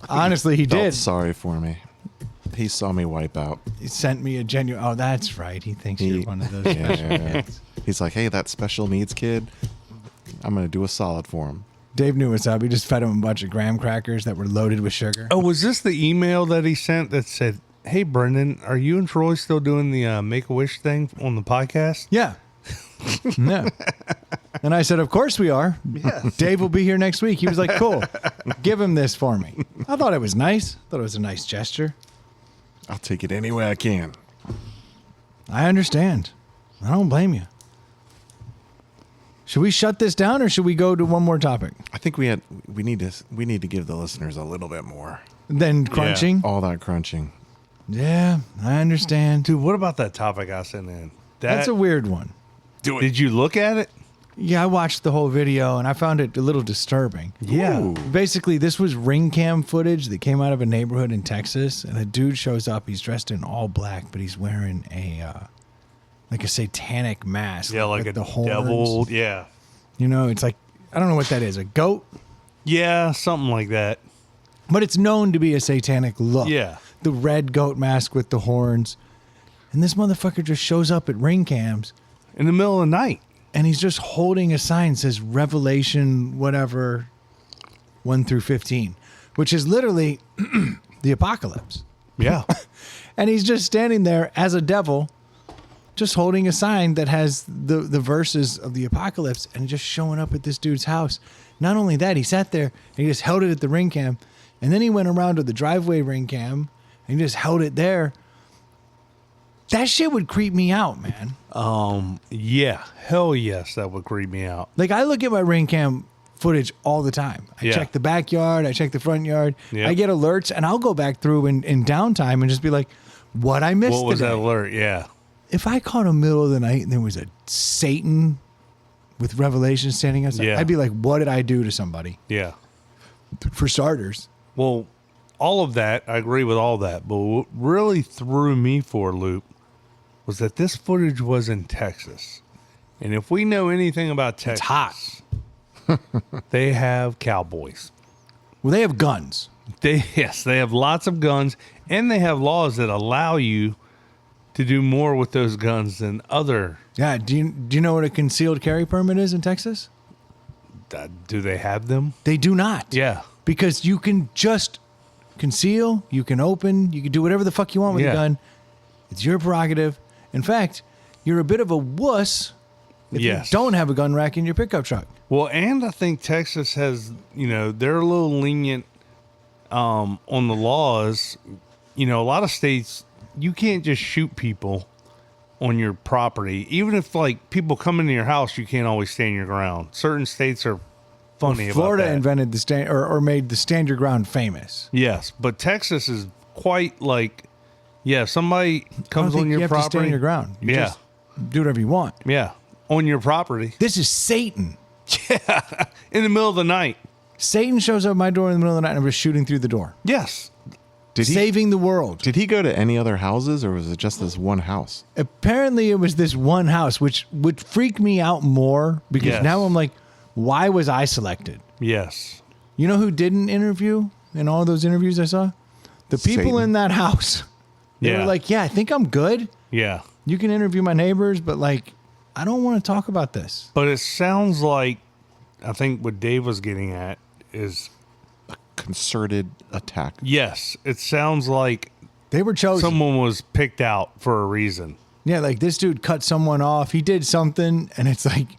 Honestly, he Felt did. sorry for me. He saw me wipe out. He sent me a genuine... Oh, that's right. He thinks you're one of those special kids. He's like, hey, that special needs kid, I'm going to do a solid for him. Dave knew what's up. He just fed him a bunch of graham crackers that were loaded with sugar. Oh, was this the email that he sent that said, hey, Brendan, are you and Troy still doing the Make-A-Wish thing on the podcast? Yeah. No. And I said, of course we are. Yes. Dave will be here next week. He was like, cool. Give him this for me. I thought it was nice. I thought it was a nice gesture. I'll take it any way I can. I understand. I don't blame you. Should we shut this down or should we go to one more topic? I think we need to give the listeners a little bit more. Then crunching? All that crunching. Yeah, I understand. Dude, what about that topic I sent in? That's a weird one. Do it. Did you look at it? Yeah, I watched the whole video and I found it a little disturbing. Yeah. Ooh. Basically, this was ring cam footage that came out of a neighborhood in Texas, and a dude shows up. He's dressed in all black, but he's wearing a satanic mask. Yeah, like with a the horns. devil. Yeah. You know, it's like, I don't know what that is, a goat? Yeah, something like that. But it's known to be a satanic look. Yeah. The red goat mask with the horns. And this motherfucker just shows up at ring cams. In the middle of the night. And he's just holding a sign that says Revelation, whatever, 1 through 15, which is literally the apocalypse. Yeah. And he's just standing there as a devil, just holding a sign that has the verses of the apocalypse and just showing up at this dude's house. Not only that, he sat there and he just held it at the ring cam. And then he went around to the driveway ring cam and he just held it there. That shit would creep me out, man. Yeah. Hell yes, that would creep me out. Like, I look at my ring cam footage all the time. I check the backyard. I check the front yard. Yep. I get alerts, and I'll go back through in downtime and just be like, what I missed What was today? that alert? Yeah. If I caught a middle of the night and there was a Satan with Revelation standing outside, Yeah. I'd be like, what did I do to somebody? Yeah. For starters. Well, all of that, I agree with all that. But what really threw me for a loop was that this footage was in Texas. And if we know anything about Texas, It's hot. they have cowboys. Well, they have guns. They have lots of guns, and they have laws that allow you to do more with those guns than other. Yeah. Do you know what a concealed carry permit is in Texas? Do they have them? They do not. Yeah. Because you can just conceal, you can open, you can do whatever the fuck you want with Yeah. a gun. It's your prerogative. In fact, you're a bit of a wuss if Yes. you don't have a gun rack in your pickup truck. Well, and I think Texas has, they're a little lenient on the laws. A lot of states, you can't just shoot people on your property. Even if, like, people come into your house, you can't always stand your ground. Certain states are funny Florida about that. invented the stand or made the stand your ground famous. Yes, but Texas is quite like, if somebody I don't comes think on your you have property. to stand your ground. You Yeah. just do whatever you want. Yeah, on your property. This is Satan. In the middle of the night. Satan shows up at my door in the middle of the night and I'm just shooting through the door. Yes. Did he Saving the world. did he go to any other houses, or was it just this one house? Apparently it was this one house, which would freak me out more because Yes. now I'm like, why was I selected? Yes. You know who didn't interview in all those interviews I saw? The people Satan. in that house. They Yeah. were like, yeah, I think I'm good. Yeah. You can interview my neighbors, but like, I don't want to talk about this. But it sounds like, I think what Dave was getting at is, Concerted attack. yes, it sounds like They were chosen. someone was picked out for a reason. Yeah, like this dude cut someone off. He did something, and it's like,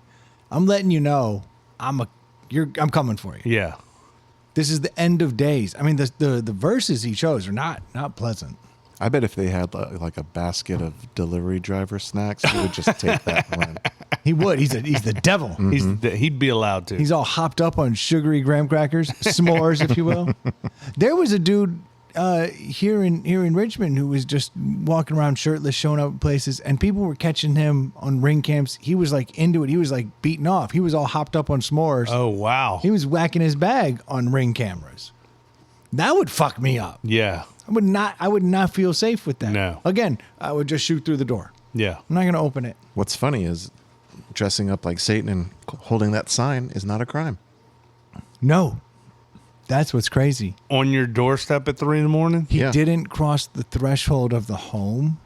I'm letting you know, I'm coming for you. Yeah. This is the end of days. I mean, the verses he chose are not pleasant. I bet if they had like a basket of delivery driver snacks, he would just take that and run. He would. He's the devil. He'd be allowed to. He's all hopped up on sugary graham crackers, s'mores, if you will. There was a dude here in Richmond who was just walking around shirtless, showing up at places, and people were catching him on ring cams. He was like into it. He was like beaten off. He was all hopped up on s'mores. Oh, wow. He was whacking his bag on ring cameras. That would fuck me up. Yeah. I would not feel safe with that. No. Again, I would just shoot through the door. Yeah. I'm not going to open it. What's funny is dressing up like Satan and holding that sign is not a crime. No. That's what's crazy. On your doorstep at 3 a.m? He Yeah. didn't cross the threshold of the home.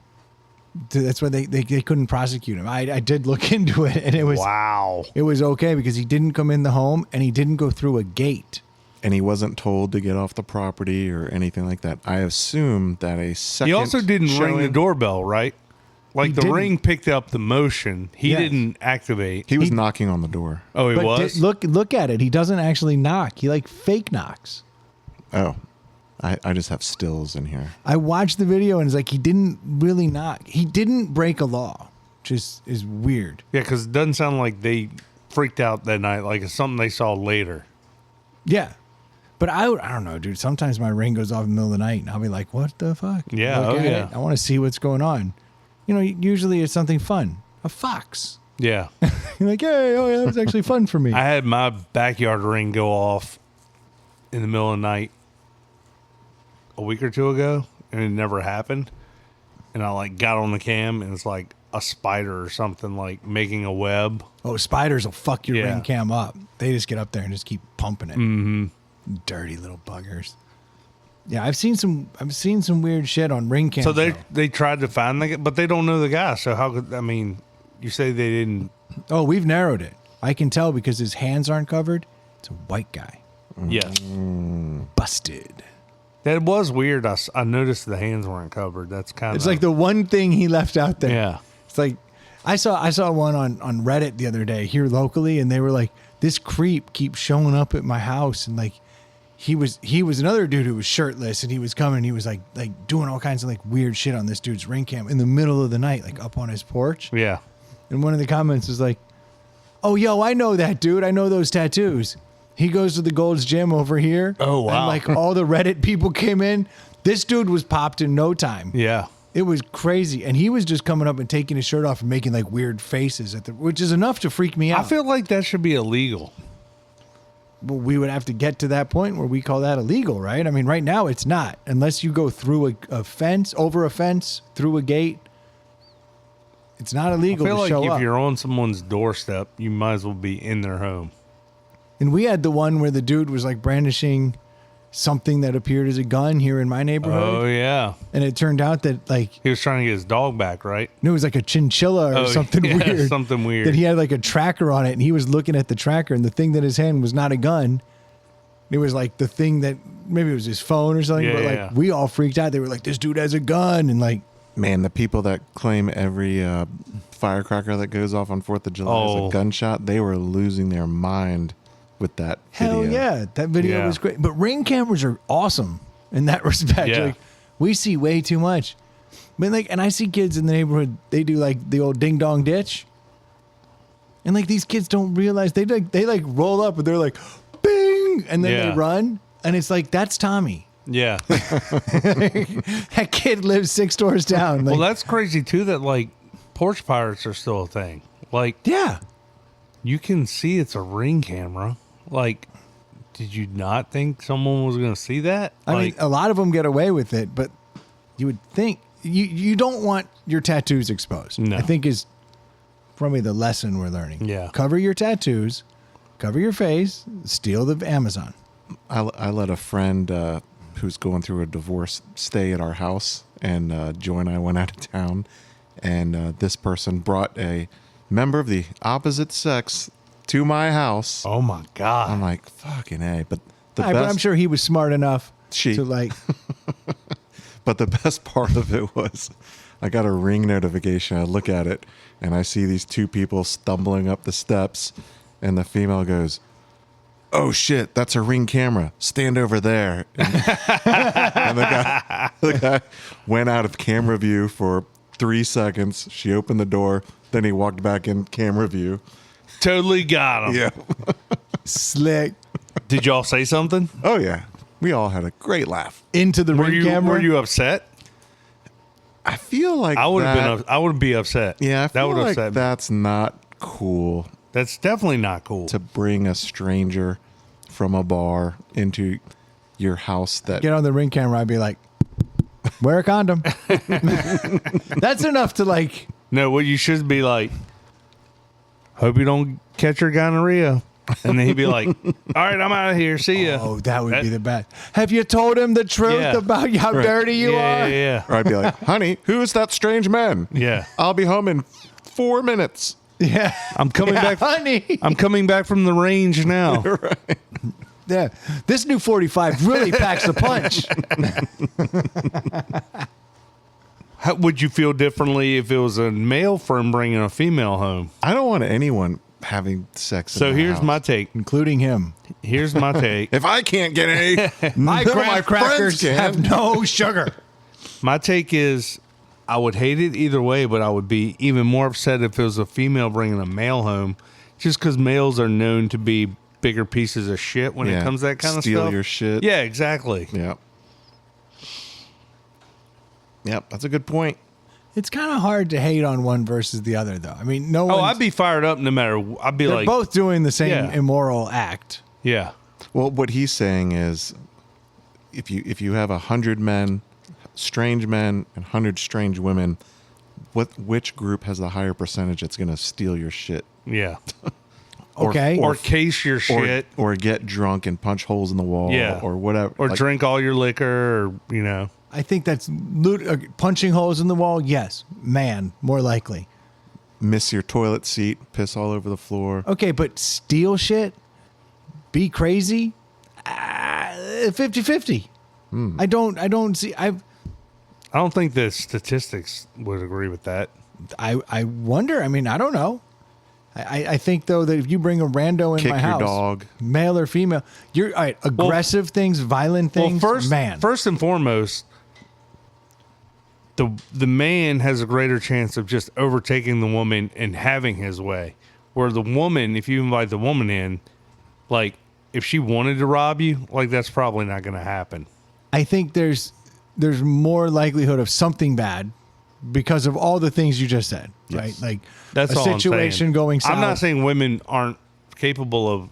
That's why they couldn't prosecute him. I did look into it, and it was Wow. it was okay because he didn't come in the home and he didn't go through a gate. And he wasn't told to get off the property or anything like that. I assume that a second He also didn't ring the showing- doorbell, right? Like He the didn't. ring picked up the motion. He Yes. didn't activate. He was He- knocking on the door. Oh, he But was? look at it. He doesn't actually knock. He like fake knocks. Oh, I just have stills in here. I watched the video and it's like he didn't really knock. He didn't break a law, which is weird. Yeah, because it doesn't sound like they freaked out that night. Like it's something they saw later. Yeah. But I don't know, dude. Sometimes my ring goes off in the middle of the night and I'll be like, what the fuck? Yeah, Look oh, at yeah. it. I want to see what's going on. Usually it's something fun. A fox. Yeah. You're like, hey, oh yeah, that was actually fun for me. I had my backyard ring go off in the middle of the night a week or two ago, and it never happened. And I like got on the cam, and it's like a spider or something like making a web. Oh, spiders will fuck your Yeah. ring cam up. They just get up there and just keep pumping it. Mm-hmm. Dirty little buggers. Yeah, I've seen some weird shit on ring cams. So though. they tried to find the guy, but they don't know the guy. So how could, I mean, you say they didn't. Oh, we've narrowed it. I can tell because his hands aren't covered. It's a white guy. Yes. Busted. That was weird. I noticed the hands weren't covered. That's kind of. It's like the one thing he left out there. Yeah. It's like I saw one on Reddit the other day here locally, and they were like, this creep keeps showing up at my house, and like he was another dude who was shirtless, and he was coming, and he was like doing all kinds of like weird shit on this dude's ring cam in the middle of the night, like up on his porch. Yeah. And one of the comments was like, "Oh, yo, I know that dude. I know those tattoos. He goes to the Gold's Gym over here." Oh, wow. And like all the Reddit people came in. This dude was popped in no time. Yeah. It was crazy. And he was just coming up and taking his shirt off and making like weird faces which is enough to freak me out. I feel like that should be illegal. Well, we would have to get to that point where we call that illegal, right? I mean, right now it's not, unless you go through a fence, over a fence, through a gate. It's not I illegal feel to like show if up. you're on someone's doorstep, you might as well be in their home. And we had the one where the dude was like brandishing something that appeared as a gun here in my neighborhood. Oh yeah, And it turned out that like he was trying to get his dog back, right? it was like a chinchilla or Oh, something yeah, weird. something weird. That he had like a tracker on it, and he was looking at the tracker, and the thing that his hand was not a gun. It was like the thing that maybe it was his phone or something. Yeah, but like yeah. we all freaked out. They were like, "This dude has a gun," and like, Man, the people that claim every firecracker that goes off on 4th of July is Oh. a gunshot, they were losing their mind with that hell video. yeah, that video Yeah. was great. But ring cameras are awesome in that respect. Yeah. Like we see way too much. But like, and I see kids in the neighborhood. They do like the old ding dong ditch, and like these kids don't realize they roll up and they're like, bing, and then Yeah. they run, and it's like that's Tommy. Yeah. That kid lives 6 doors down. Like, Well, that's crazy too. That like porch pirates are still a thing. Like yeah. you can see it's a ring camera. Like, did you not think someone was going to see that? I mean, Like, a lot of them get away with it, but you would think you don't want your tattoos exposed. No. I think is probably the lesson we're learning. Yeah. Cover your tattoos, cover your face, steal the Amazon. I let a friend who's going through a divorce stay at our house, and Joy and I went out of town, and this person brought a member of the opposite sex to my house. oh my god. I'm like, fucking A. But the But best, I'm sure he was smart enough She. to like. but the best part of it was I got a ring notification. I look at it, and I see these 2 people stumbling up the steps, and the female goes, "Oh shit, that's a Ring camera. Stand over there." And the guy went out of camera view for 3 seconds. She opened the door, then he walked back in camera view. Totally got him. Yeah. Slick Did y'all say something? Oh yeah. We all had a great laugh. into the ring camera. Were you upset? I feel like I would have that- been. I would be upset. Yeah, I that feel would like upset me. that's not cool That's definitely not cool. to bring a stranger from a bar into your house that Get on the ring camera. I'd be like, wear a condom. That's enough to like. No, what you should be like, hope you don't catch your gonorrhea. And then he'd be like, all right, I'm out of here. See ya. Oh, that would be the best. Have you told him the truth Yeah. about how dirty you yeah, are? yeah, or I'd be like, "Honey, who is that strange man? yeah. I'll be home in 4 minutes." Yeah. I'm coming Yeah, back. honey. I'm coming back from the range now. Yeah. This new 45 really packs the punch. How would you feel differently if it was a male friend bringing a female home? I don't want anyone having sex. So in the here's house. my take. Including him. Here's my take. If I can't get any, My none of graham crackers friends can. have no sugar. My take is I would hate it either way, but I would be even more upset if it was a female bringing a male home, just because males are known to be bigger pieces of shit when Yeah, it comes to that kind of steal stuff. your shit. Yeah, exactly. Yep. Yep, that's a good point. It's kind of hard to hate on one versus the other, though. I mean, no one. Oh, I'd be fired up no matter. I'd be They're like, both doing the same Yeah. immoral act. yeah, Well, what he's saying is, if you have 100 men, strange men, and 100 strange women, which group has the higher percentage that's going to steal your shit? yeah. Okay. Or case your shit, or get drunk and punch holes in the wall, Yeah. or whatever, or Like, drink all your liquor, or I think that's punching holes in the wall. Yes, man, more likely. miss your toilet seat, piss all over the floor. Okay, but steal shit, be crazy, 50-50. I don't see. I don't think the statistics would agree with that. I wonder. I mean, I don't know. I think though that if you bring a rando in Kick my your house, dog. male or female, you're all right. Aggressive things, violent things. Well, man, first and foremost, the man has a greater chance of just overtaking the woman and having his way. Where the woman, if you invite the woman in, like if she wanted to rob you, like that's probably not going to happen. I think there's more likelihood of something bad because of all the things you just said, right? Like That's a all I'm situation saying. going south. I'm not saying women aren't capable of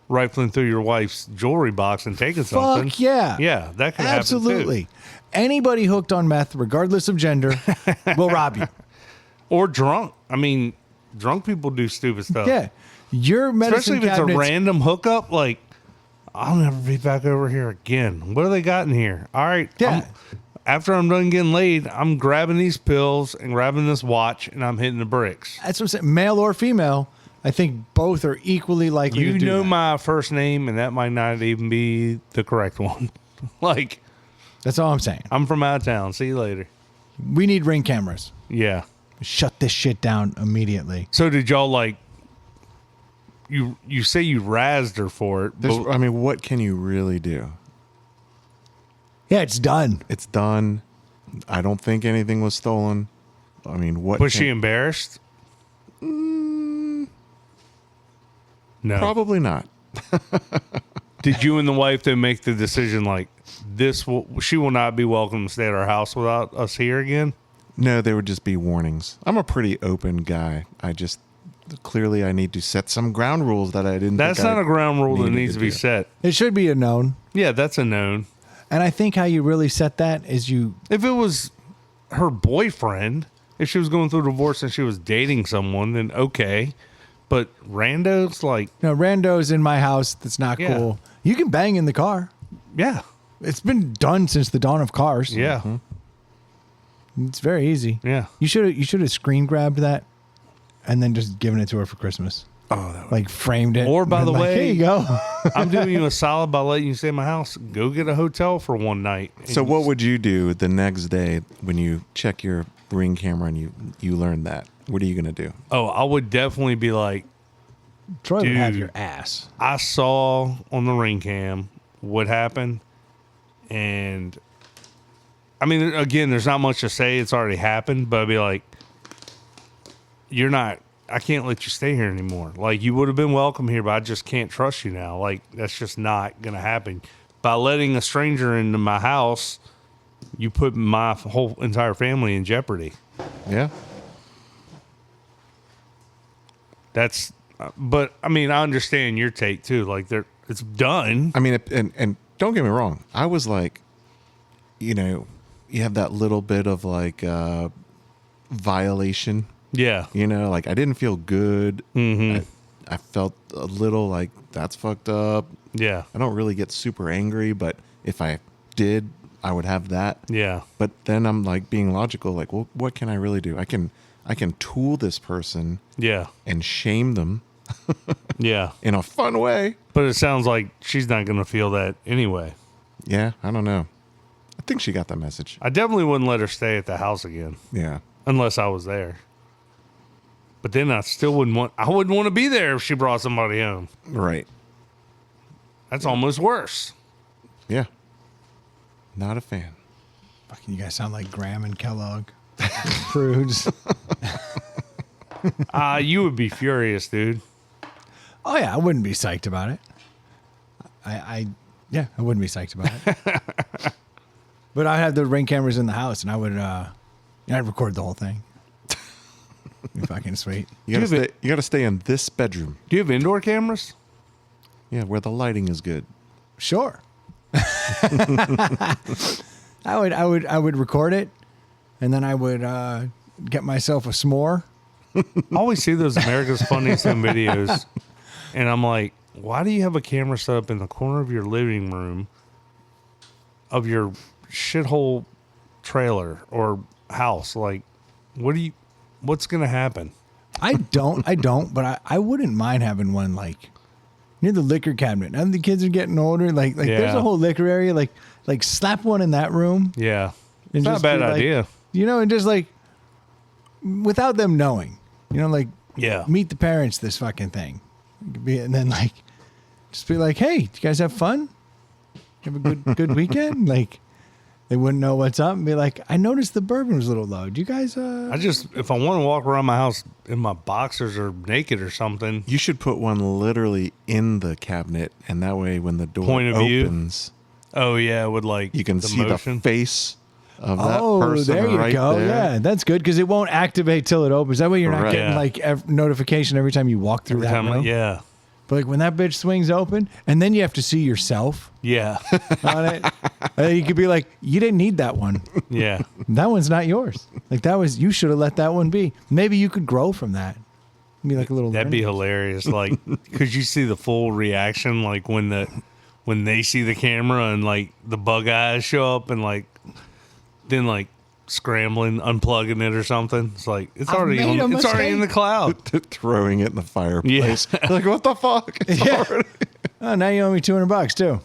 rifling through your wife's jewelry box and taking something. Fuck yeah. Yeah, that could Absolutely. happen Anybody hooked on meth, regardless of gender, will rob you. Or drunk. I mean, drunk people do stupid stuff. Yeah. Your medicine Especially if it's a cabinets- random hookup, like, I'll never be back over here again. What do they got in here? All right. Yeah. After I'm done getting laid, I'm grabbing these pills and grabbing this watch and I'm hitting the bricks. That's what I'm saying. Male or female, I think both are equally likely to You do know that. my first name, and that might not even be the correct one. Like, That's all I'm saying. I'm from out of town. See you later. We need Ring cameras. Yeah. Shut this shit down immediately. So did y'all like? You say you razzed her for it, but I mean, what can you really do? Yeah, it's done. It's done. I don't think anything was stolen. I mean, what? was she embarrassed? No. Probably not. Did you and the wife then make the decision like she will not be welcome to stay at our house without us here again? No, there would just be warnings. I'm a pretty open guy. Clearly I need to set some ground rules that I didn't. That's think not I a ground rule that needed needs to be do. set. It should be a known. Yeah, that's a known. And I think how you really set that is you. If it was her boyfriend, if she was going through a divorce and she was dating someone, then okay. But randos, like, Randos in my house. That's not Yeah. cool. You can bang in the car. yeah, It's been done since the dawn of cars. yeah, It's very easy. yeah. You should have screen grabbed that, and then just given it to her for Christmas. Oh, that would, Like framed it. Or, by and the been like, way- here you go. I'm doing you a solid by letting you stay in my house. Go get a hotel for one night. so what would you do the next day when you check your Ring camera and you learn that? What are you going to do? Oh, I would definitely be like, Troy would have Dude. your ass. I saw on the Ring cam what happened, and I mean, again, there's not much to say. It's already happened, but I'd be like, I can't let you stay here anymore. Like, you would have been welcome here, but I just can't trust you now. Like, that's just not going to happen. By letting a stranger into my house, you put my whole entire family in jeopardy. Yeah. But I mean, I understand your take too. Like, it's done. I mean, and don't get me wrong. I was like, you have that little bit of like violation. Yeah. Like I didn't feel good. Mm-hmm. I felt a little like that's fucked up. Yeah. I don't really get super angry, but if I did, I would have that. Yeah. But then I'm like being logical, like, well, what can I really do? I can tool this person Yeah. and shame them Yeah. in a fun way. But it sounds like she's not going to feel that anyway. Yeah, I don't know. I think she got the message. I definitely wouldn't let her stay at the house again Yeah. unless I was there. But then I wouldn't want to be there if she brought somebody home. Right. That's almost worse. Yeah. Not a fan. Fucking, you guys sound like Graham and Kellogg. Prudes. You would be furious, dude. Oh yeah, I wouldn't be psyched about it. I wouldn't be psyched about it. But I'd have the Ring cameras in the house, and I would, I'd record the whole thing. Be fucking sweet. You gotta stay in this bedroom. Do you have indoor cameras? Yeah, where the lighting is good. Sure. I would record it, and then I would get myself a s'more. I always see those America's Funniest Home Videos, and I'm like, why do you have a camera set up in the corner of your living room of your shithole trailer or house? Like, what's going to happen? I don't, but I wouldn't mind having one like near the liquor cabinet. Now that the kids are getting older, like there's Yeah. a whole liquor area. Like slap one in that room. Yeah. And It's not a just bad be like- idea. And just like without them knowing, like Yeah. meet the parents this fucking thing. And then like just be like, hey, did you guys have fun? Have a good weekend? Like they wouldn't know what's up and be like, I noticed the bourbon was a little low. Do you guys If I want to walk around my house in my boxers or naked or something, You should put one literally in the cabinet, and that way when the door Point of view? opens, oh yeah, with like you can the see motion. the face of that Oh, person there you right go. there. Yeah, that's good because it won't activate till it opens. That way you're not Right. getting Yeah. like notification every time you walk through Every that time, room. yeah. But like when that bitch swings open, and then you have to see yourself Yeah. on it, you could be like, you didn't need that one. Yeah. That one's not yours. Like that was, you should have let that one be. Maybe you could grow from that. Be like a little. That'd be learning. hilarious. Like, could you see the full reaction? Like when they see the camera and like the bug eyes show up and like, then like scrambling, unplugging it or something. It's like, it's I've already made a it's already in the mistake. cloud. Throwing it in the fireplace. Like, what the fuck? It's Yeah. already- Oh, now you owe me $200 too.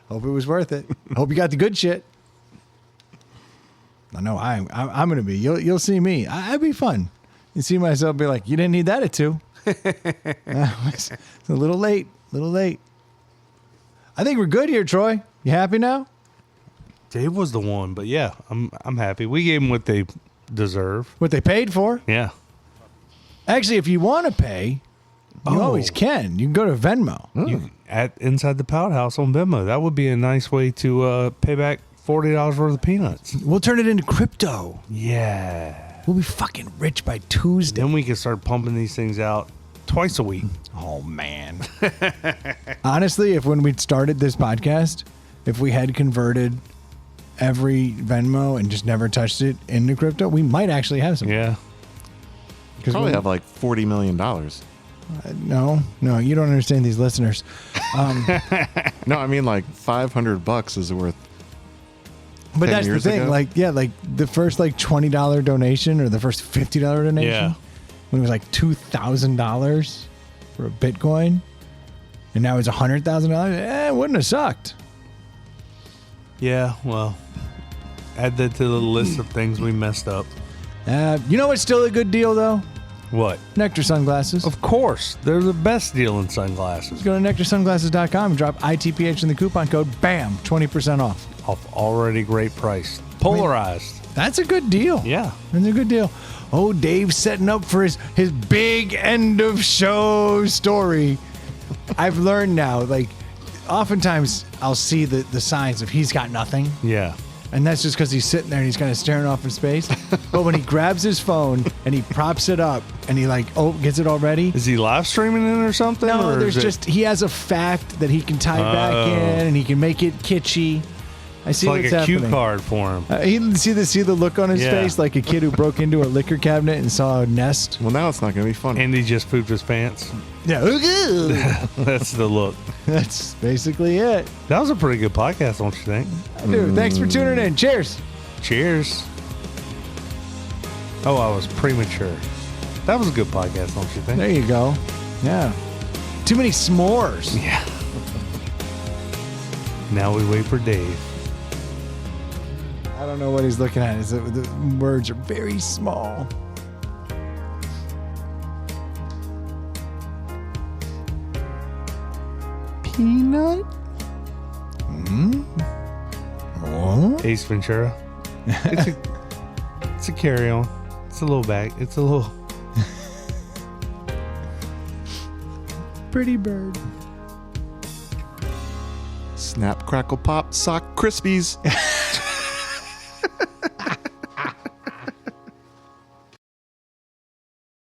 Hope it was worth it. Hope you got the good shit. I know I'm gonna be. You'll see me. I'd be fun. You see myself be like, you didn't need that at 2. It's a little late. I think we're good here, Troy. You happy now? Dave was the one, but yeah, I'm happy. We gave them what they deserve. What they paid for? Yeah. Actually, if you want to pay, you always can. You can go to Venmo. You, at Inside the Pout House on Venmo. That would be a nice way to pay back $40 worth of peanuts. We'll turn it into crypto. Yeah. We'll be fucking rich by Tuesday. Then we can start pumping these things out twice a week. Oh, man. Honestly, if when we started this podcast, if we had converted every Venmo and just never touched it into crypto, we might actually have some. Yeah. Probably have like $40 million. No, you don't understand these listeners. No, I mean like $500 is worth. But 10 that's the years thing. ago? Like, yeah, like the first like $20 donation or the first $50 donation, Yeah. when it was like $2,000 for a Bitcoin, and now it's $100,000. It wouldn't have sucked. Yeah, well, add that to the list of things we messed up. You know what's still a good deal though? What? Nectar sunglasses. Of course. They're the best deal in sunglasses. Go to nectarsunglasses.com and drop ITPH in the coupon code. Bam, 20% off. Off already great price. Polarized. That's a good deal. Yeah. That's a good deal. Oh, Dave's setting up for his big end of show story. I've learned now, like, oftentimes I'll see the signs of he's got nothing. Yeah. And that's just because he's sitting there and he's kind of staring off in space. But when he grabs his phone and he props it up and he like, gets it all ready. Is he live streaming it or something? No, or there's is it- just, he has a fact that he can tie back in and he can make it kitschy. I It's see like what's a happening. cue card for him. He see the look on his Yeah. face like a kid who broke into a liquor cabinet and saw a nest. Well, now it's not going to be funny. And he just pooped his pants. Yeah, That's the look. that's basically it. That was a pretty good podcast, don't you think? Dude, thanks for tuning in. Cheers. Cheers. Oh, I was premature. That was a good podcast, don't you think? There you go. Yeah. Too many s'mores. Yeah. Now we wait for Dave. I don't know what he's looking at. The words are very small. Peanut? What? Ace Ventura. It's a carry-on. It's a little bag. It's a little... Pretty bird. Snap, crackle, pop, sock, Krispies.